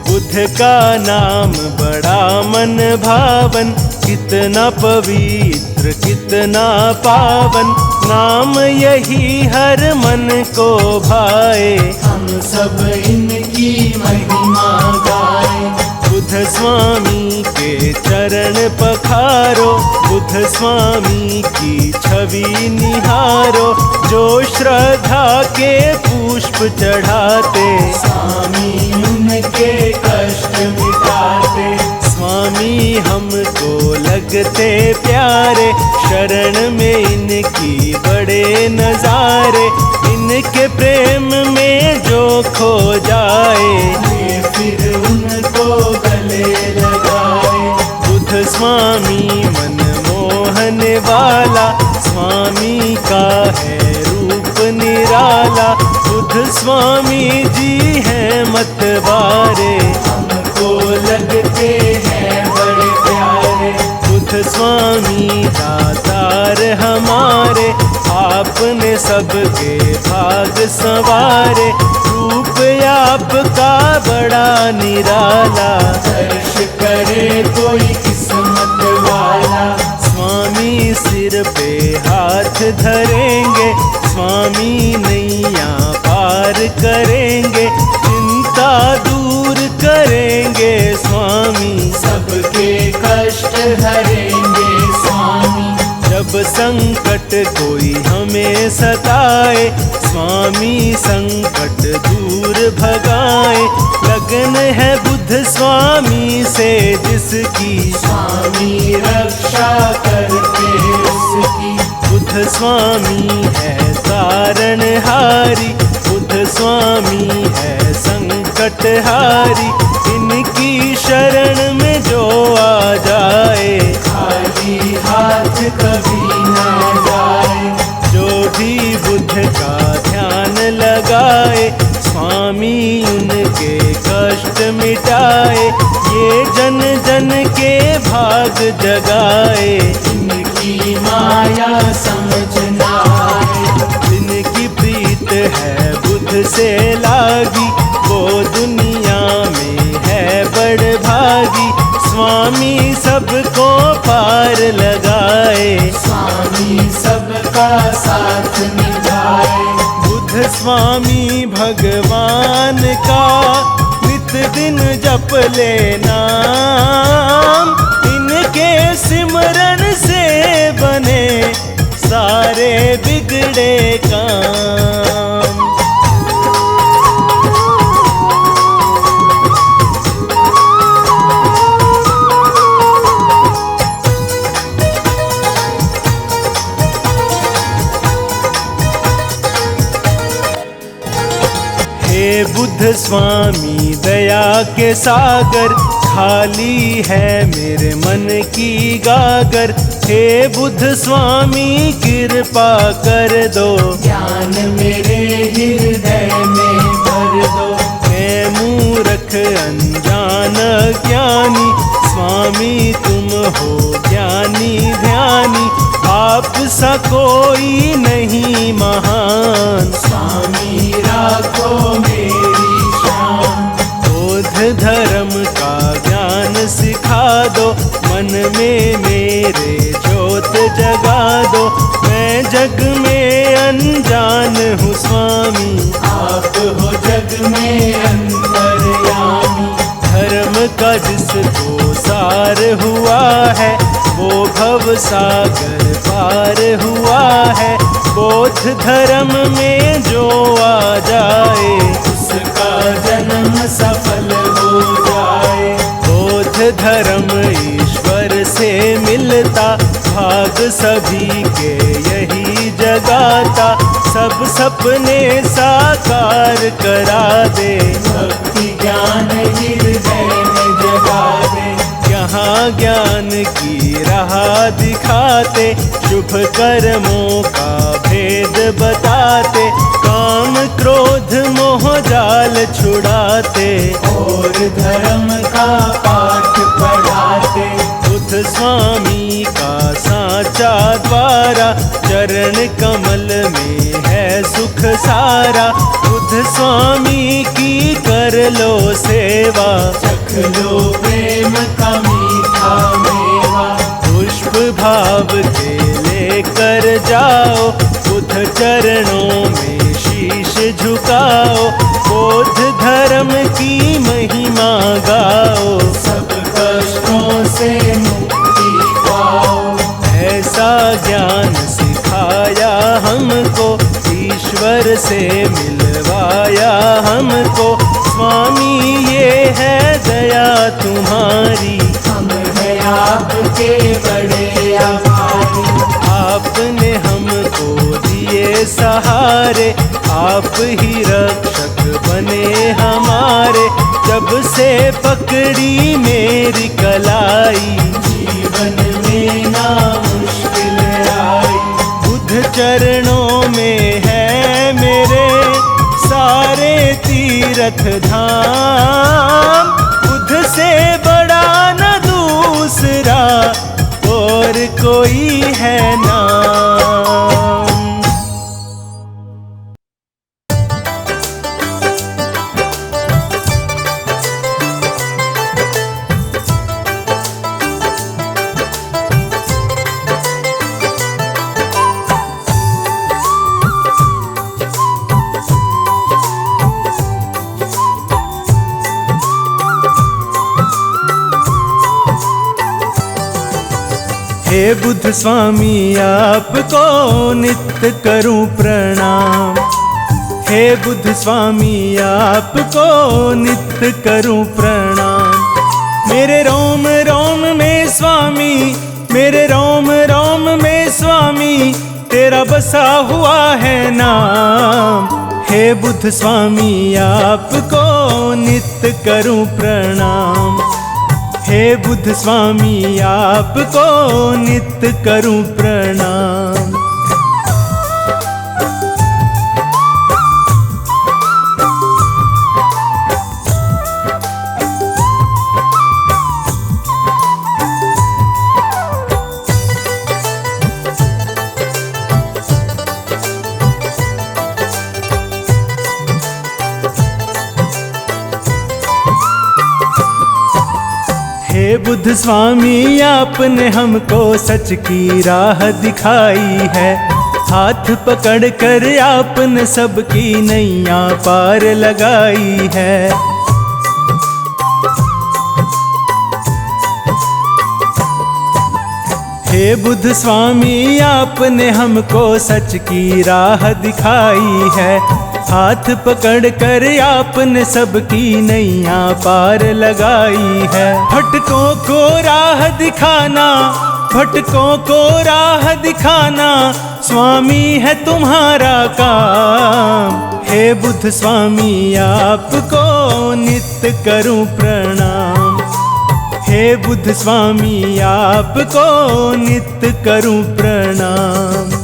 बुद्ध का नाम बड़ा मन भावन, कितना पवित्र कितना पावन। नाम यही हर मन को भाए, हम सब इनकी महिमा गाएं। बुद्ध स्वामी के चरण पखारो, बुद्ध स्वामी की छवि निहारो। जो श्रद्धा के पुष्प चढ़ाते, स्वामी उनके कष्ट मिटाते। स्वामी हमको लगते प्यारे, शरण में इनकी बड़े नजारे। इनके प्रेम में जो खो जाए, ये फिर उनको गले लगाए। बुद्ध स्वामी मन मोहन वाला, स्वामी का है रूप निराला। बुद्ध स्वामी जी हैं मतवारे, हमको लगते हैं बड़े प्यारे। बुद्ध स्वामी दातार हमारे, आपने सबके भाग संवारे। रूप आपका बड़ा निराला, दर्श करे कोई किस्मत वाला। स्वामी सिर पे हाथ धरेंगे, स्वामी नैया पार करेंगे। चिंता दूर करेंगे स्वामी, सबके कष्ट हरेंगे स्वामी। जब संकट कोई हमें सताए, स्वामी संकट दूर भगाए। लगन है बुद्ध बुद्ध स्वामी से जिसकी स्वामी रक्षा करते उसकी। बुद्ध स्वामी है तारणहारी, बुद्ध स्वामी है संकटहारी। इनकी शरण में जो आ जाए खाली हाथ कभी न जाए। जो भी बुद्ध का ध्यान लगाए स्वामी उनके कष्ट मिटाए। ये जन जन के भाग जगाए, इनकी माया समझ न आए। जिनकी प्रीत है बुद्ध से लागी, वो दुनिया में है बड़ भागी। स्वामी सबको पार लगाए, स्वामी सबका साथ निभाए। बुद्ध स्वामी भगवान का नित दिन जप ले नाम। इनके सिमरन से बने सारे बिगड़े काम। हे बुद्ध स्वामी दया के सागर, खाली है मेरे मन की गागर। हे बुद्ध स्वामी कृपा कर दो, ज्ञान मेरे हृदय में भर दो। मैं मूर्ख अनजान ज्ञानी, स्वामी तुम हो ज्ञानी ध्यानी। आप सा कोई नहीं महान, स्वामी राखो मेरी शान। बौद्ध धर्म का ज्ञान सिखा दो, मन में मेरे ज्योत जगा दो। मैं जग में अनजान हूँ स्वामी, आप हो जग में अंतर्यामी। धर्म का जिसको सार हुआ है, वो भव सागर पार हुआ है। बौद्ध धर्म में जो आ जाए, उसका जन्म सफल हो जाए। बौद्ध धर्म ईश्वर से मिलता, भाग सभी के यही जगाता। सब सपने साकार करा दे, भक्ति ज्ञान हृदय में जगा दे। यहाँ ज्ञान की राह दिखाते, शुभ कर्मों का भेद बताते। काम क्रोध मोह जाल छुड़ाते, और धर्म का पाठ पढ़ाते। बुद्ध स्वामी का साचा द्वारा, चरण कमल में है सुख सारा। बुद्ध स्वामी की कर लो सेवा, चख लो प्रेम का मीठा मेवा। पुष्प भाव के लेकर जाओ, बुद्ध चरणों में शीश झुकाओ। बौद्ध धर्म की महिमा गाओ, सब कष्टों से मुक्ति पाओ। ऐसा ज्ञान सिखाया हमको, ईश्वर से मिलवाया हमको। स्वामी ये है दया तुम्हारी, हम हैं आपके बड़े आभारी। आपने हमको दिए सहारे, आप ही रक्षक बने हमारे। जब से पकड़ी मेरी कलाई, जीवन में ना मुश्किल आई। बुद्ध चरणों में है मेरे सारे तीर्थ धाम। बुद्ध से बड़ा न दूसरा और कोई है नाम। हे बुद्ध स्वामी आपको नित्य करूं प्रणाम। हे बुद्ध स्वामी आपको नित्य करूं प्रणाम। मेरे रोम रोम में स्वामी, मेरे रोम रोम में स्वामी, तेरा बसा हुआ है नाम। हे बुद्ध स्वामी आपको नित्य करूं प्रणाम। हे बुद्ध स्वामी आपको नित्य करूं प्रणाम। हे बुद्ध स्वामी आपने हमको सच की राह दिखाई है। हाथ पकड़ कर आपने सबकी नैया पार लगाई है। हे बुद्ध स्वामी आपने हमको सच की राह दिखाई है। हाथ पकड़ कर आपने सबकी नैया पार लगाई है। भटकों को राह दिखाना, भटकों को राह दिखाना स्वामी है तुम्हारा काम। हे बुद्ध स्वामी आपको नित्य करूं प्रणाम। हे बुद्ध स्वामी आपको नित्य करूं प्रणाम।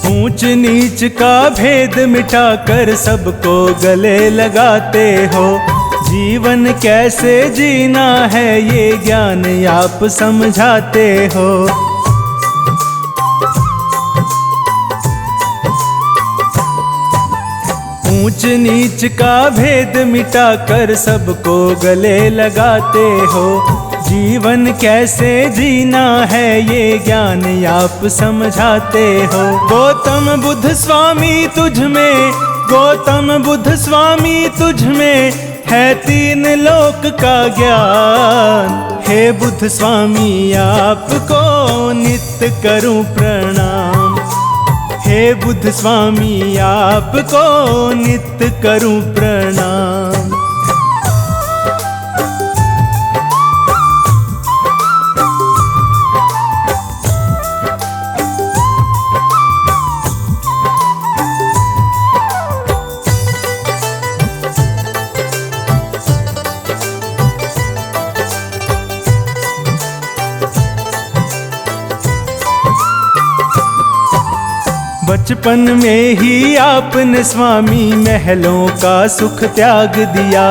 ऊंच नीच का भेद मिटाकर सबको गले लगाते हो। जीवन कैसे जीना है ये ज्ञान आप समझाते हो। ऊंच नीच का भेद मिटाकर सबको गले लगाते हो। जीवन कैसे जीना है ये ज्ञान आप समझाते हो। गौतम बुद्ध स्वामी तुझ में, गौतम बुद्ध स्वामी तुझ में है तीन लोक का ज्ञान। हे बुद्ध स्वामी आपको नित्य करूं प्रणाम। हे बुद्ध स्वामी आपको नित्य करूं प्रणाम। बचपन में ही आपने स्वामी महलों का सुख त्याग दिया।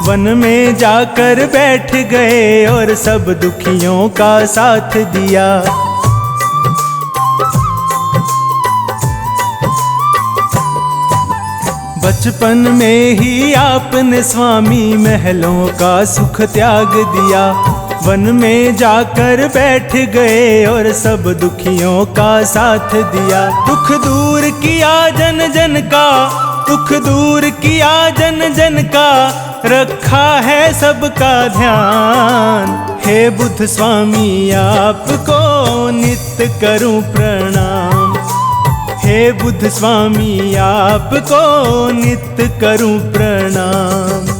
वन में जाकर बैठ गए और सब दुखियों का साथ दिया। बचपन में ही आपने स्वामी महलों का सुख त्याग दिया। वन में जाकर बैठ गए और सब दुखियों का साथ दिया। दुख दूर किया जन जन का, दुख दूर किया जन जन का, रखा है सबका ध्यान। हे बुद्ध स्वामी आपको नित्य करूं प्रणाम। हे बुद्ध स्वामी आपको नित्य करूं प्रणाम।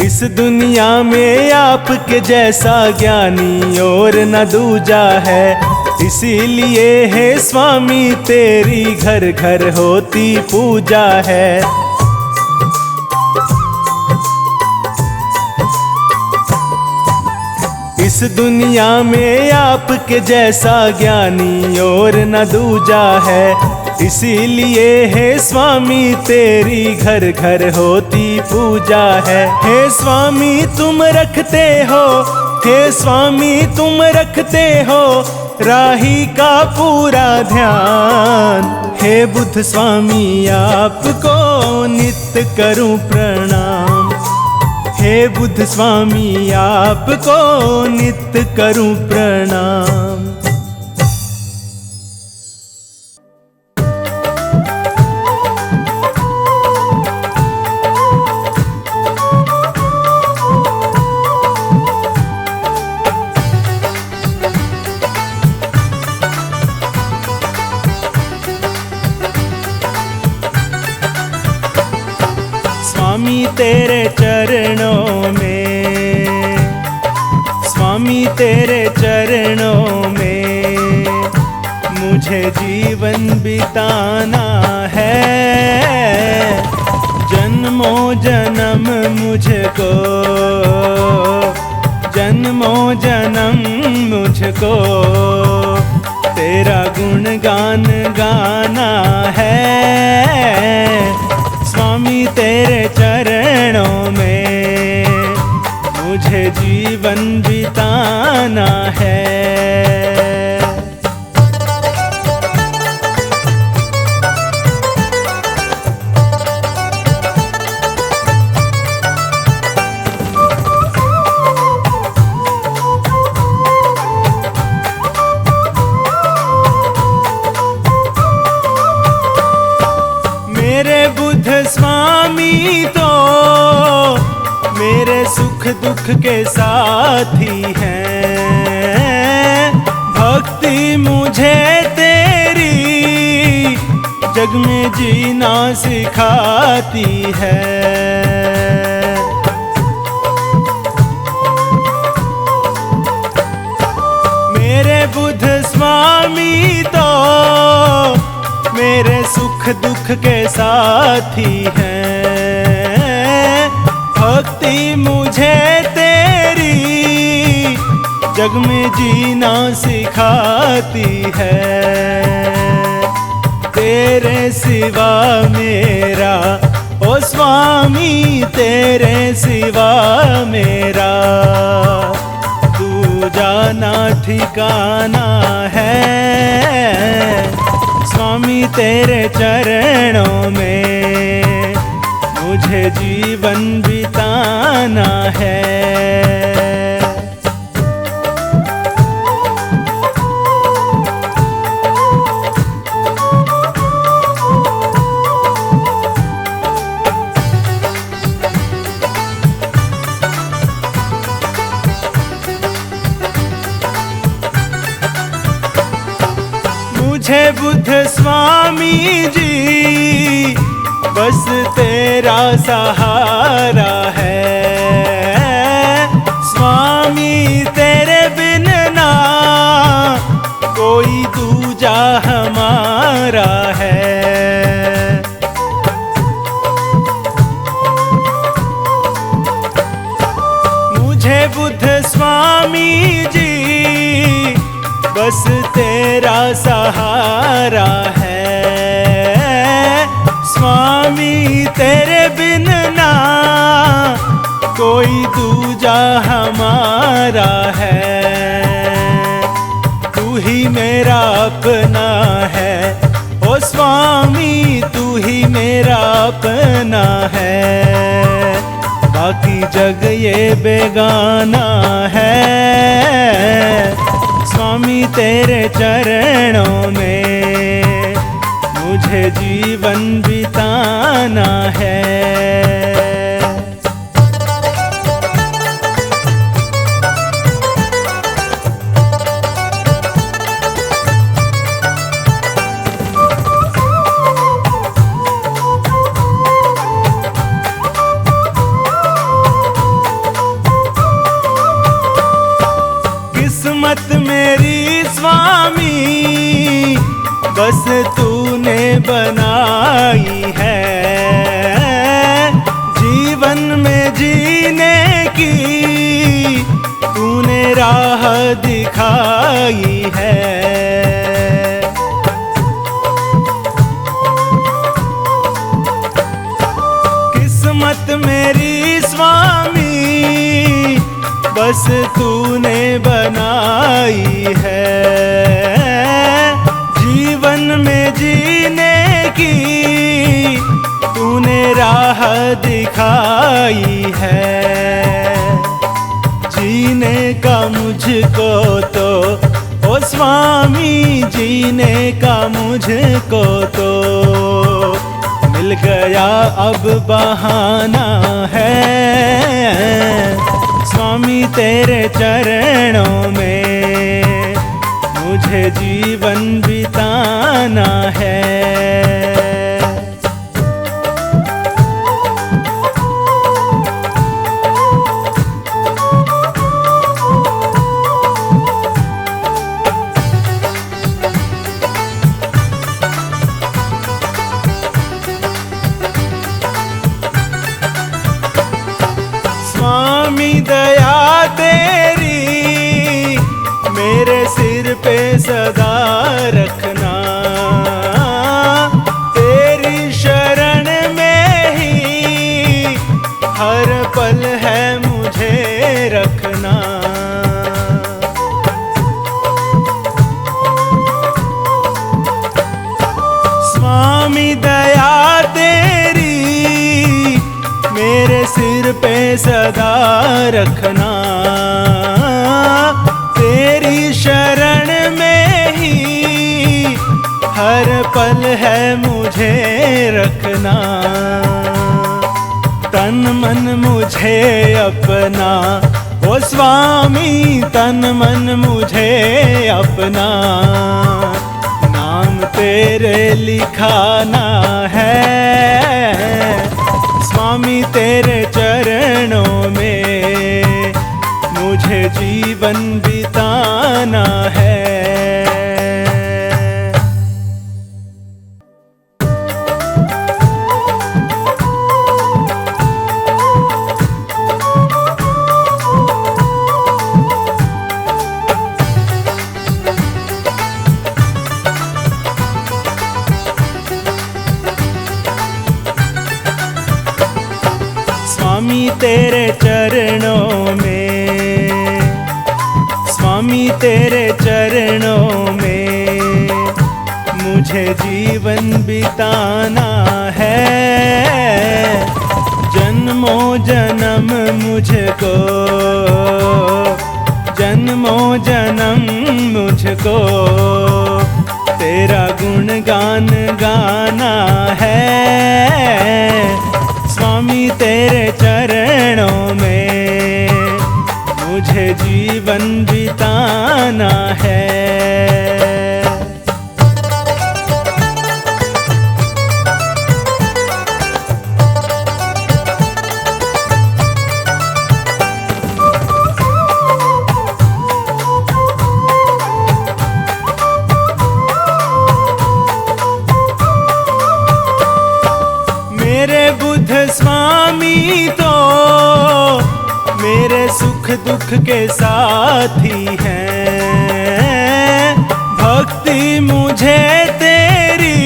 इस दुनिया में आपके जैसा ज्ञानी और न दूजा है। इसीलिए है स्वामी तेरी घर घर होती पूजा है। इस दुनिया में आपके जैसा ज्ञानी और न दूजा है। इसीलिए हे स्वामी तेरी घर घर होती पूजा है। हे स्वामी तुम रखते हो, हे स्वामी तुम रखते हो राही का पूरा ध्यान। हे बुद्ध स्वामी आपको नित्य करूं प्रणाम। हे बुद्ध स्वामी आपको नित्य करूं प्रणाम। स्वामी तेरे चरणों में, स्वामी तेरे चरणों में मुझे जीवन बिताना है। जन्मों जन्म मुझको, जन्मों जन्म मुझको तेरा गुणगान गाना है। स्वामी तेरे चरणों में मुझे जीवन बिताना है। मेरे बुद्ध स्वामी तो मेरे सुख दुख के साथी हैं। भक्ति मुझे तेरी जग में जीना सिखाती है। मेरे बुद्ध स्वामी तो मेरे सुख दुख के साथी हैं। भक्ति मुझे तेरी जग में जीना सिखाती है। तेरे सिवा मेरा ओ स्वामी, तेरे सिवा मेरा तू जाना ठिकाना है। स्वामी तेरे चरणों में मुझे जीवन बिताना है। मुझे बुद्ध स्वामी जी बस तेरा सहारा है। स्वामी तेरे बिन ना कोई दूजा हमारा है। मुझे बुद्ध स्वामी जी बस तेरा सहारा है। स्वामी तेरे बिन ना कोई दूजा हमारा है। तू ही मेरा अपना है ओ स्वामी, तू ही मेरा अपना है। बाकी जग ये बेगाना है। स्वामी तेरे चरणों में मुझे जीवन बिताना है। किस्मत मेरी स्वामी बस तूने बनाई है। जीवन में जीने की तूने राह दिखाई है। बस तूने बनाई है। जीवन में जीने की तूने राह दिखाई है। जीने का मुझको तो ओ स्वामी, जीने का मुझको तो मिल गया अब बहाना है। स्वामी तेरे चरणों में मुझे जीवन बिताना है। स्वामी दया तेरी मेरे सिर पे सदा रखना। तेरी शरण में ही हर पल है मुझे रखना। स्वामी दया तेरी मेरे सिर पे सदा रखना। तेरी शरण में ही हर पल है मुझे रखना। तन मन मुझे अपना ओ स्वामी, तन मन मुझे अपना नाम तेरे लिखाना है। स्वामी तेरे चरणों में मुझे जीवन बिताना है। स्वामी तेरे चरणों में, स्वामी तेरे चरणों में मुझे जीवन बिताना है। जन्मों जन्म मुझको, जन्मों जन्म मुझको तेरा गुणगान गाना है। स्वामी तेरे चरणों में मुझे जीवन बिताना है। मेरे बुद्ध स्वामी तो मेरे सुख दुख के साथी हैं। भक्ति मुझे तेरी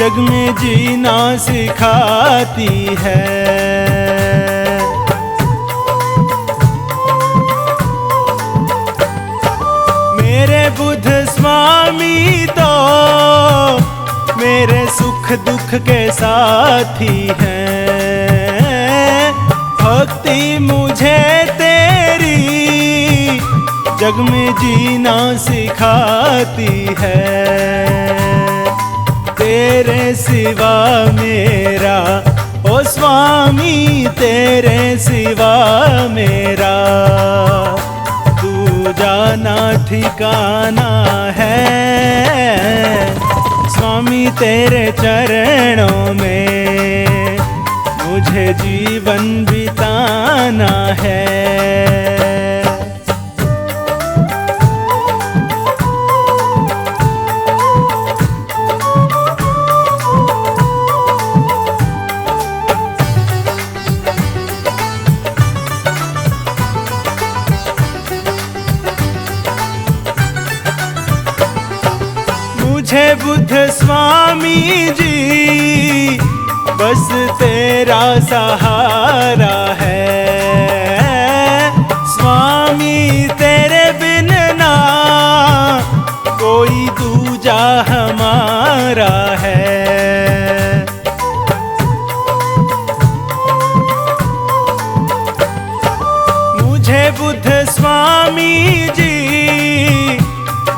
जग में जीना सिखाती है। मेरे बुद्ध स्वामी तो मेरे सुख दुख के साथी हैं। भक्ति मुझे तेरी जग में जीना सिखाती है। तेरे सिवा मेरा ओ स्वामी, तेरे सिवा मेरा तू जाना ठिकाना है। स्वामी तेरे चरणों में मुझे जीवन बिताना है। मुझे बुद्ध स्वामी जी बस तेरा सहारा है। स्वामी तेरे बिन ना कोई दूजा हमारा है। मुझे बुद्ध स्वामी जी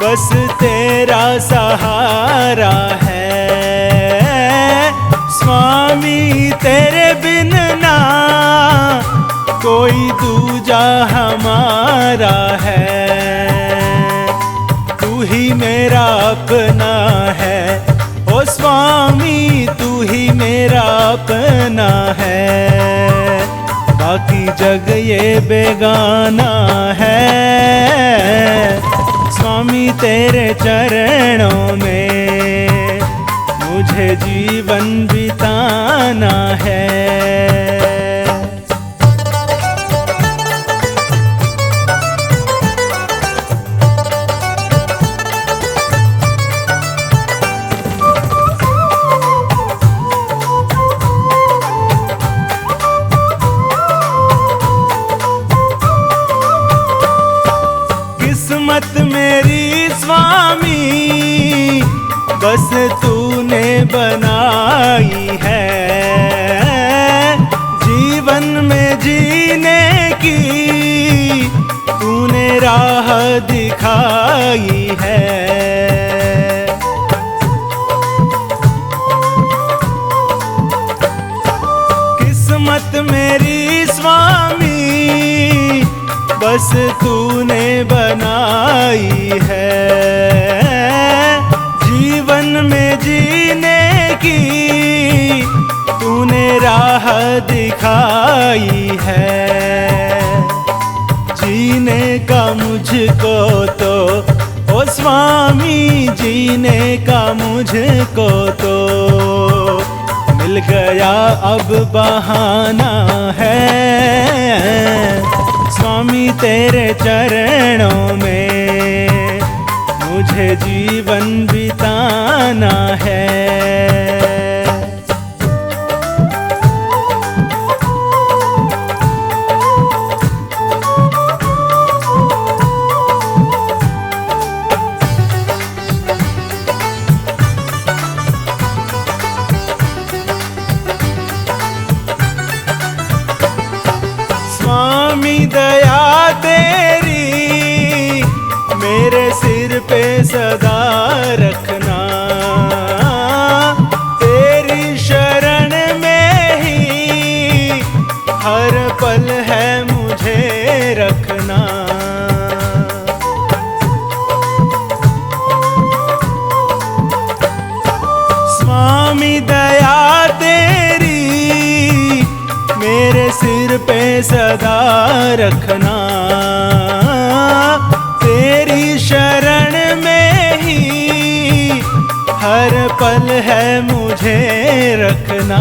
बस तेरा सहारा है। स्वामी तेरे बिन ना कोई दूजा हमारा है। तू ही मेरा अपना है, ओ स्वामी तू ही मेरा अपना है। बाकी जग ये बेगाना है। स्वामी तेरे चरणों में मुझे जीवन बिताना है। किस्मत मेरी स्वामी बस तूने बनाई है। जीवन में जीने की तूने राह दिखाई है। किस्मत मेरी स्वामी बस तूने बनाई है। जीवन में जीने की तूने राह दिखाई है। जीने का मुझको तो ओ स्वामी जीने का मुझको तो मिल गया अब बहाना है। स्वामी तेरे चरणों में मुझे जीवन बिताना है। स्वामी दया तेरी मेरे सिर पे सदा रखना। तेरी शरण में ही हर पल है मुझे रखना। स्वामी दया तेरी मेरे सिर पे सदा रखना। तेरी शरण में ही हर पल है मुझे रखना।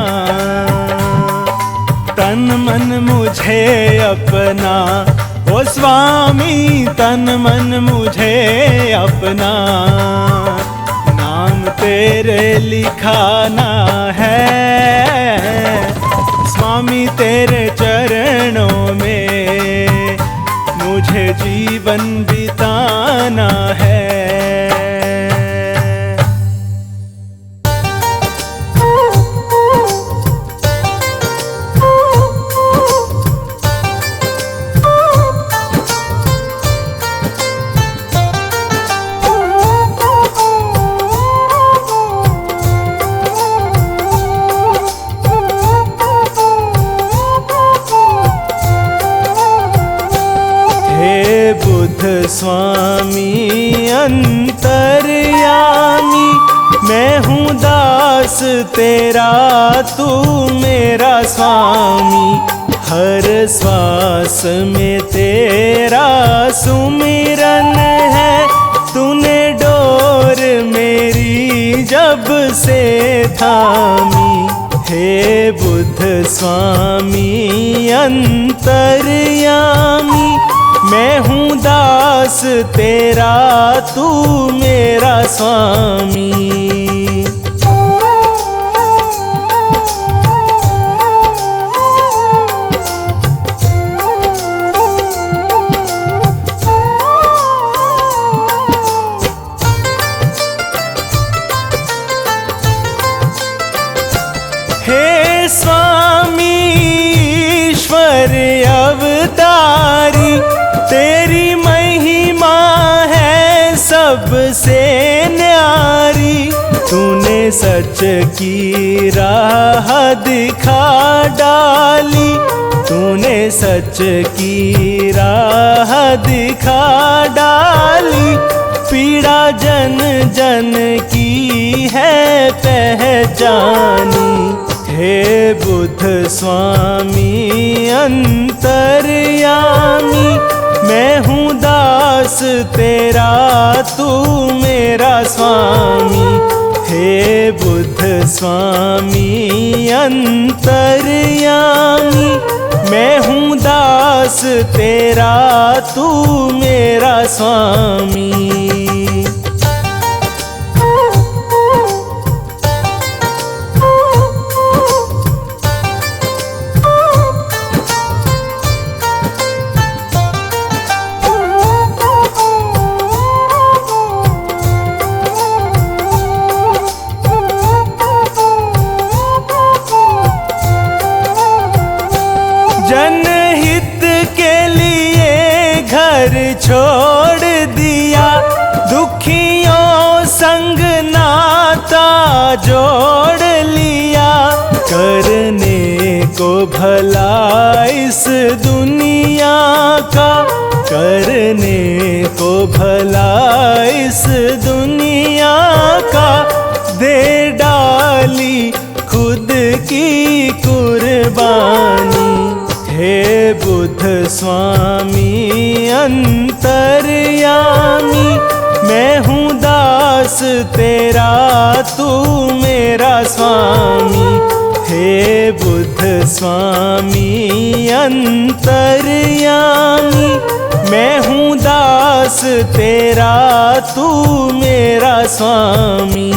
तन मन मुझे अपना ओ स्वामी तन मन मुझे अपना। नाम तेरे लिखाना है। स्वामी तेरे चरणों में मुझे जीवन बिताना है। बुद्ध स्वामी अंतर्यामी मैं हूँ दास तेरा तू मेरा स्वामी। हर श्वास में तेरा सुमिरन है। तूने डोर मेरी जब से थामी। हे बुद्ध स्वामी अंतर्यामी मैं हूँ दास तेरा तू मेरा स्वामी। सबसे न्यारी, तूने सच की राह दिखा डाली, तूने सच की राह दिखा डाली। पीड़ा जन जन की है पहचानी, हे बुद्ध स्वामी अंतर्यामी। मैं हूँ दास तेरा, तू मेरा स्वामी, हे बुद्ध स्वामी अंतर्यामी। मैं हूँ दास तेरा, तू मेरा स्वामी। जनहित के लिए घर छोड़ दिया, दुखियों संग नाता जोड़ लिया। करने को भला इस दुनिया का, करने को भला इस दुनिया का। दे डाली खुद की कुर्बानी, हे बुद्ध स्वामी अंतर्यामी। मैं हूँ दास तेरा, तू मेरा स्वामी, हे बुद्ध स्वामी अंतर्यामी। मैं हूँ दास तेरा, तू मेरा स्वामी।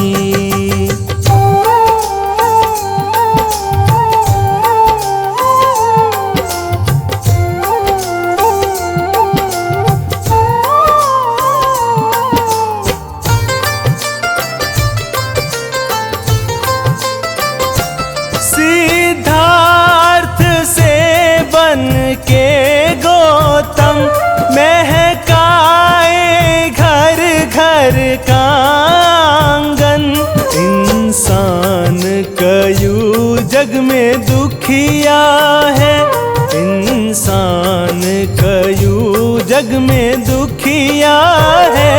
सिद्धार्थ से बन के गौतम, महकाए घर घर का आंगन। इंसान कयूं जग में दुखिया है, इंसान कयूं जग में दुखिया है।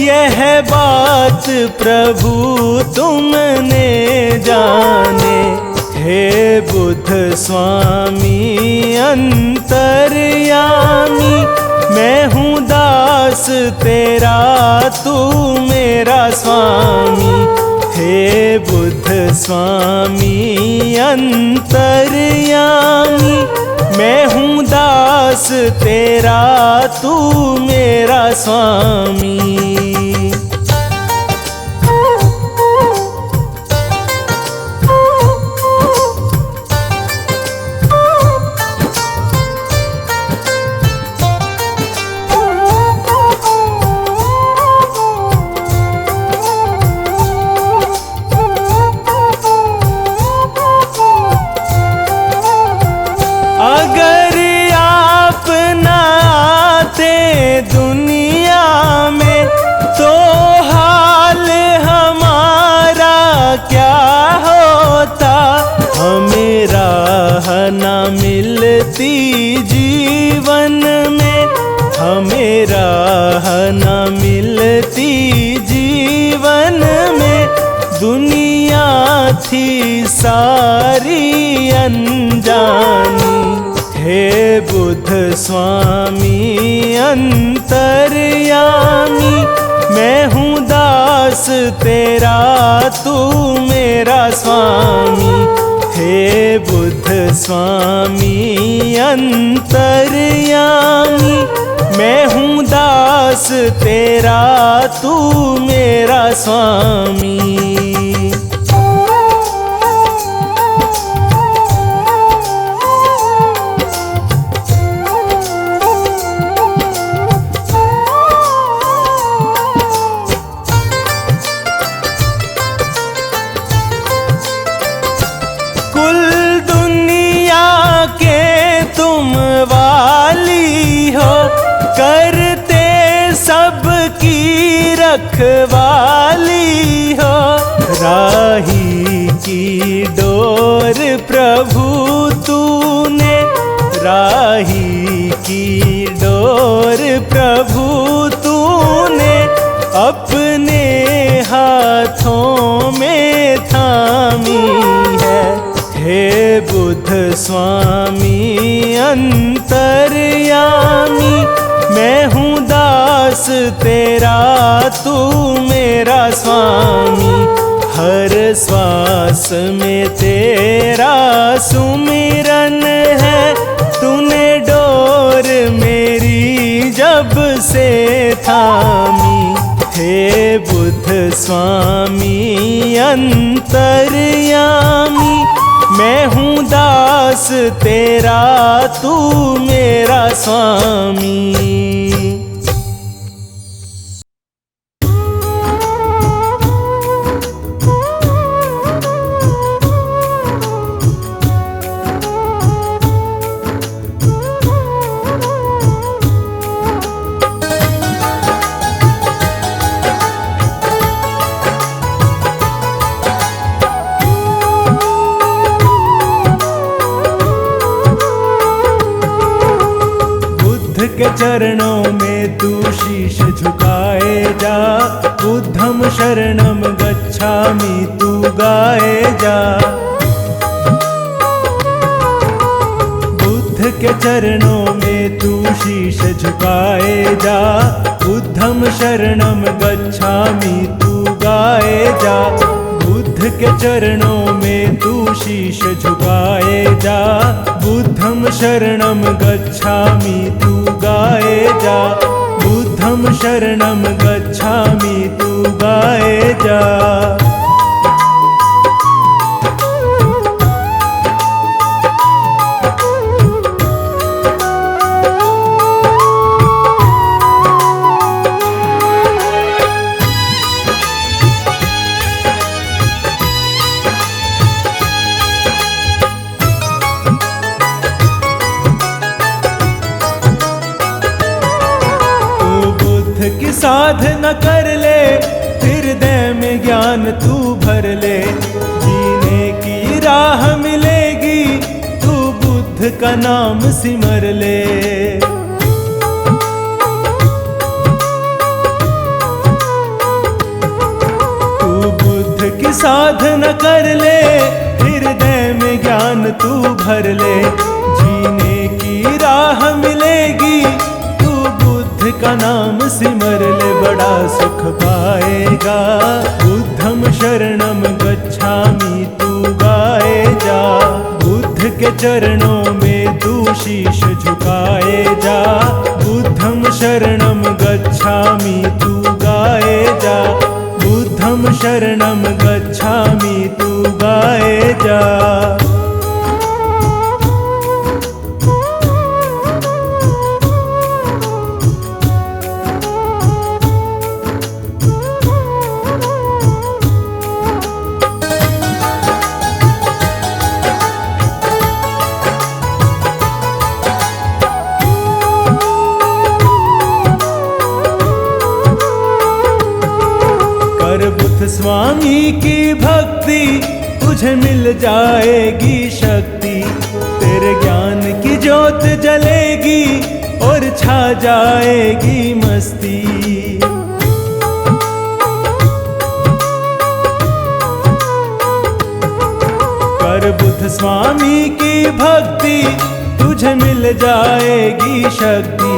यह बात प्रभु तुमने जाने, हे बुद्ध स्वामी अंतर्यामी। मैं हूँ दास तेरा, तू मेरा स्वामी, हे बुद्ध स्वामी अंतर्यामी। मैं हूँ दास तेरा, तू मेरा स्वामी। अगर आप न आते दुनिया में, तो हाल हमारा क्या होता। हमें राह न मिलती जीवन में, हमें राह न मिलती जीवन में। दुनिया थी सारी अनजानी, हे बुद्ध स्वामी अंतर्यामी। मैं हूँ दास तेरा, तू मेरा स्वामी, हे बुद्ध स्वामी अंतर्यामी। मैं हूँ दास तेरा, तू मेरा स्वामी। कुल दुनिया के तुम वाली हो, करते सबकी रखवाली हो। राही की डोर प्रभु तूने, राही की डोर प्रभु तूने अपने हाथों में थामी है। हे बुद्ध स्वामी अंतर्यामी, मैं हूँ दास तेरा, तू मेरा स्वामी। हर श्वास में तेरा सुमिरन है, तूने डोर मेरी जब से थामी। हे बुद्ध स्वामी अंतर्यामी, मैं हूँ दास तेरा, तू मेरा स्वामी। के चरणों में तू शीश झुकाए जा, बुद्धम शरणम गच्छामि तू गाए जा। बुद्ध के चरणों में तू शीश झुकाए जा, बुद्धम शरणम गच्छामि तू गाए जा। बुद्ध के चरणों में तू शीश झुकाए जा, बुद्धम शरणम गच्छामि तू गाए जा। बुद्धम शरणम गच्छामि तू गाए जा। की साधना कर ले, हृदय में ज्ञान तू भर ले। जीने की राह मिलेगी, तू बुद्ध का नाम सिमर ले। तू बुद्ध की साधना कर ले, हृदय में ज्ञान तू भर ले। जीने की राह मिलेगी, का नाम सिमर ले, बड़ा सुख पाएगा। बुद्धम शरणम गच्छामि तू गाए जा। बुद्ध के चरणों में तू शीश झुकाए जा, बुद्धम शरणम गच्छामि तू गाए जा। बुद्धम शरणम गच्छामि तू गाए जा। बुद्ध स्वामी की भक्ति, तुझे मिल जाएगी शक्ति। तेरे ज्ञान की ज्योत जलेगी और छा जाएगी मस्ती। कर बुद्ध स्वामी की भक्ति, तुझे मिल जाएगी शक्ति।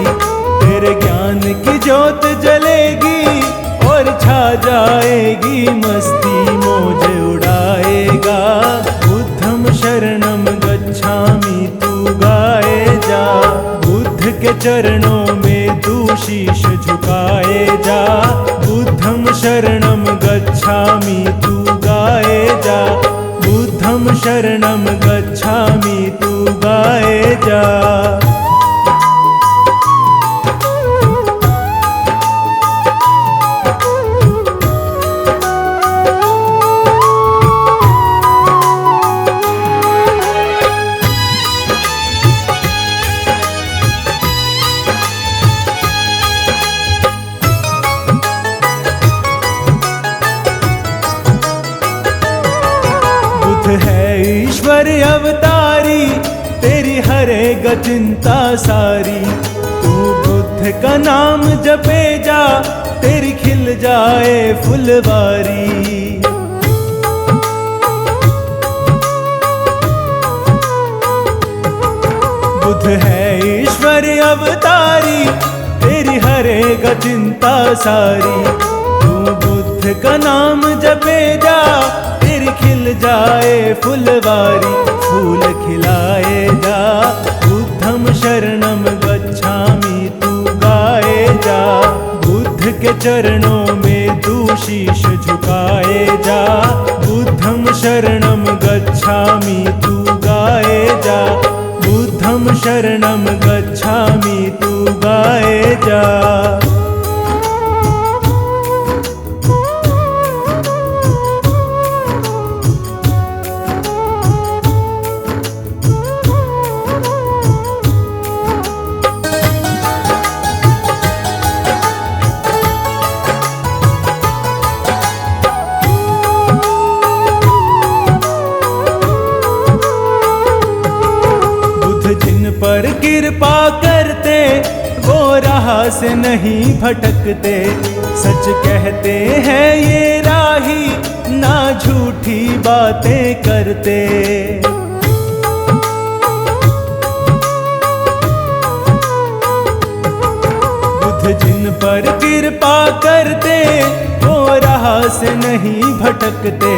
तेरे ज्ञान की ज्योत जलेगी और छा जाएगी मस्ती। मौज उड़ाएगा, बुद्धम शरणम गच्छामि तू गाए जा। बुद्ध के चरणों में तू शीश झुकाए जा, बुद्धम शरणम गच्छामि तू गाए जा। बुद्धम शरणम गच्छामि तू गाए जा। ईश्वर अवतारी, तेरी हरेगा चिंता सारी। तू बुद्ध का नाम जपे जा, तेरी खिल जाए फुलवारी। बुद्ध है ईश्वर अवतारी, तेरी हरेगा चिंता सारी। तू बुद्ध का नाम जपे जा, तेरी खिल जाए फुलवारी। फूल खिलाए जा, बुद्धम शरणम गच्छामि तू गाए जा। बुद्ध के चरणों में तू शीश झुकाए जा। बुद्धम शरणम गच्छामि तू गाए जा। बुद्धम शरणम गच्छामि तू गाए जा। पर कृपा करते, वो राह से नहीं भटकते। सच कहते हैं ये राही, ना झूठी बातें करते। बुद्ध जिन पर कृपा करते, वो राह से नहीं भटकते।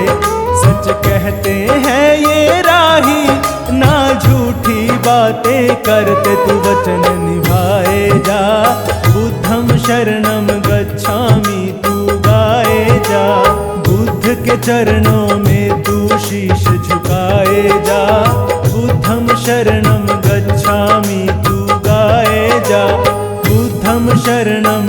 सच कहते हैं ये राही, ना झूठी बातें करते। तू वचन निभाए जा, बुद्धम शरणम गच्छामि तू गाए जा। बुद्ध के चरणों में तू शीश झुकाए जा। बुद्धम शरणम गच्छामि तू गाए जा। बुद्धम शरणम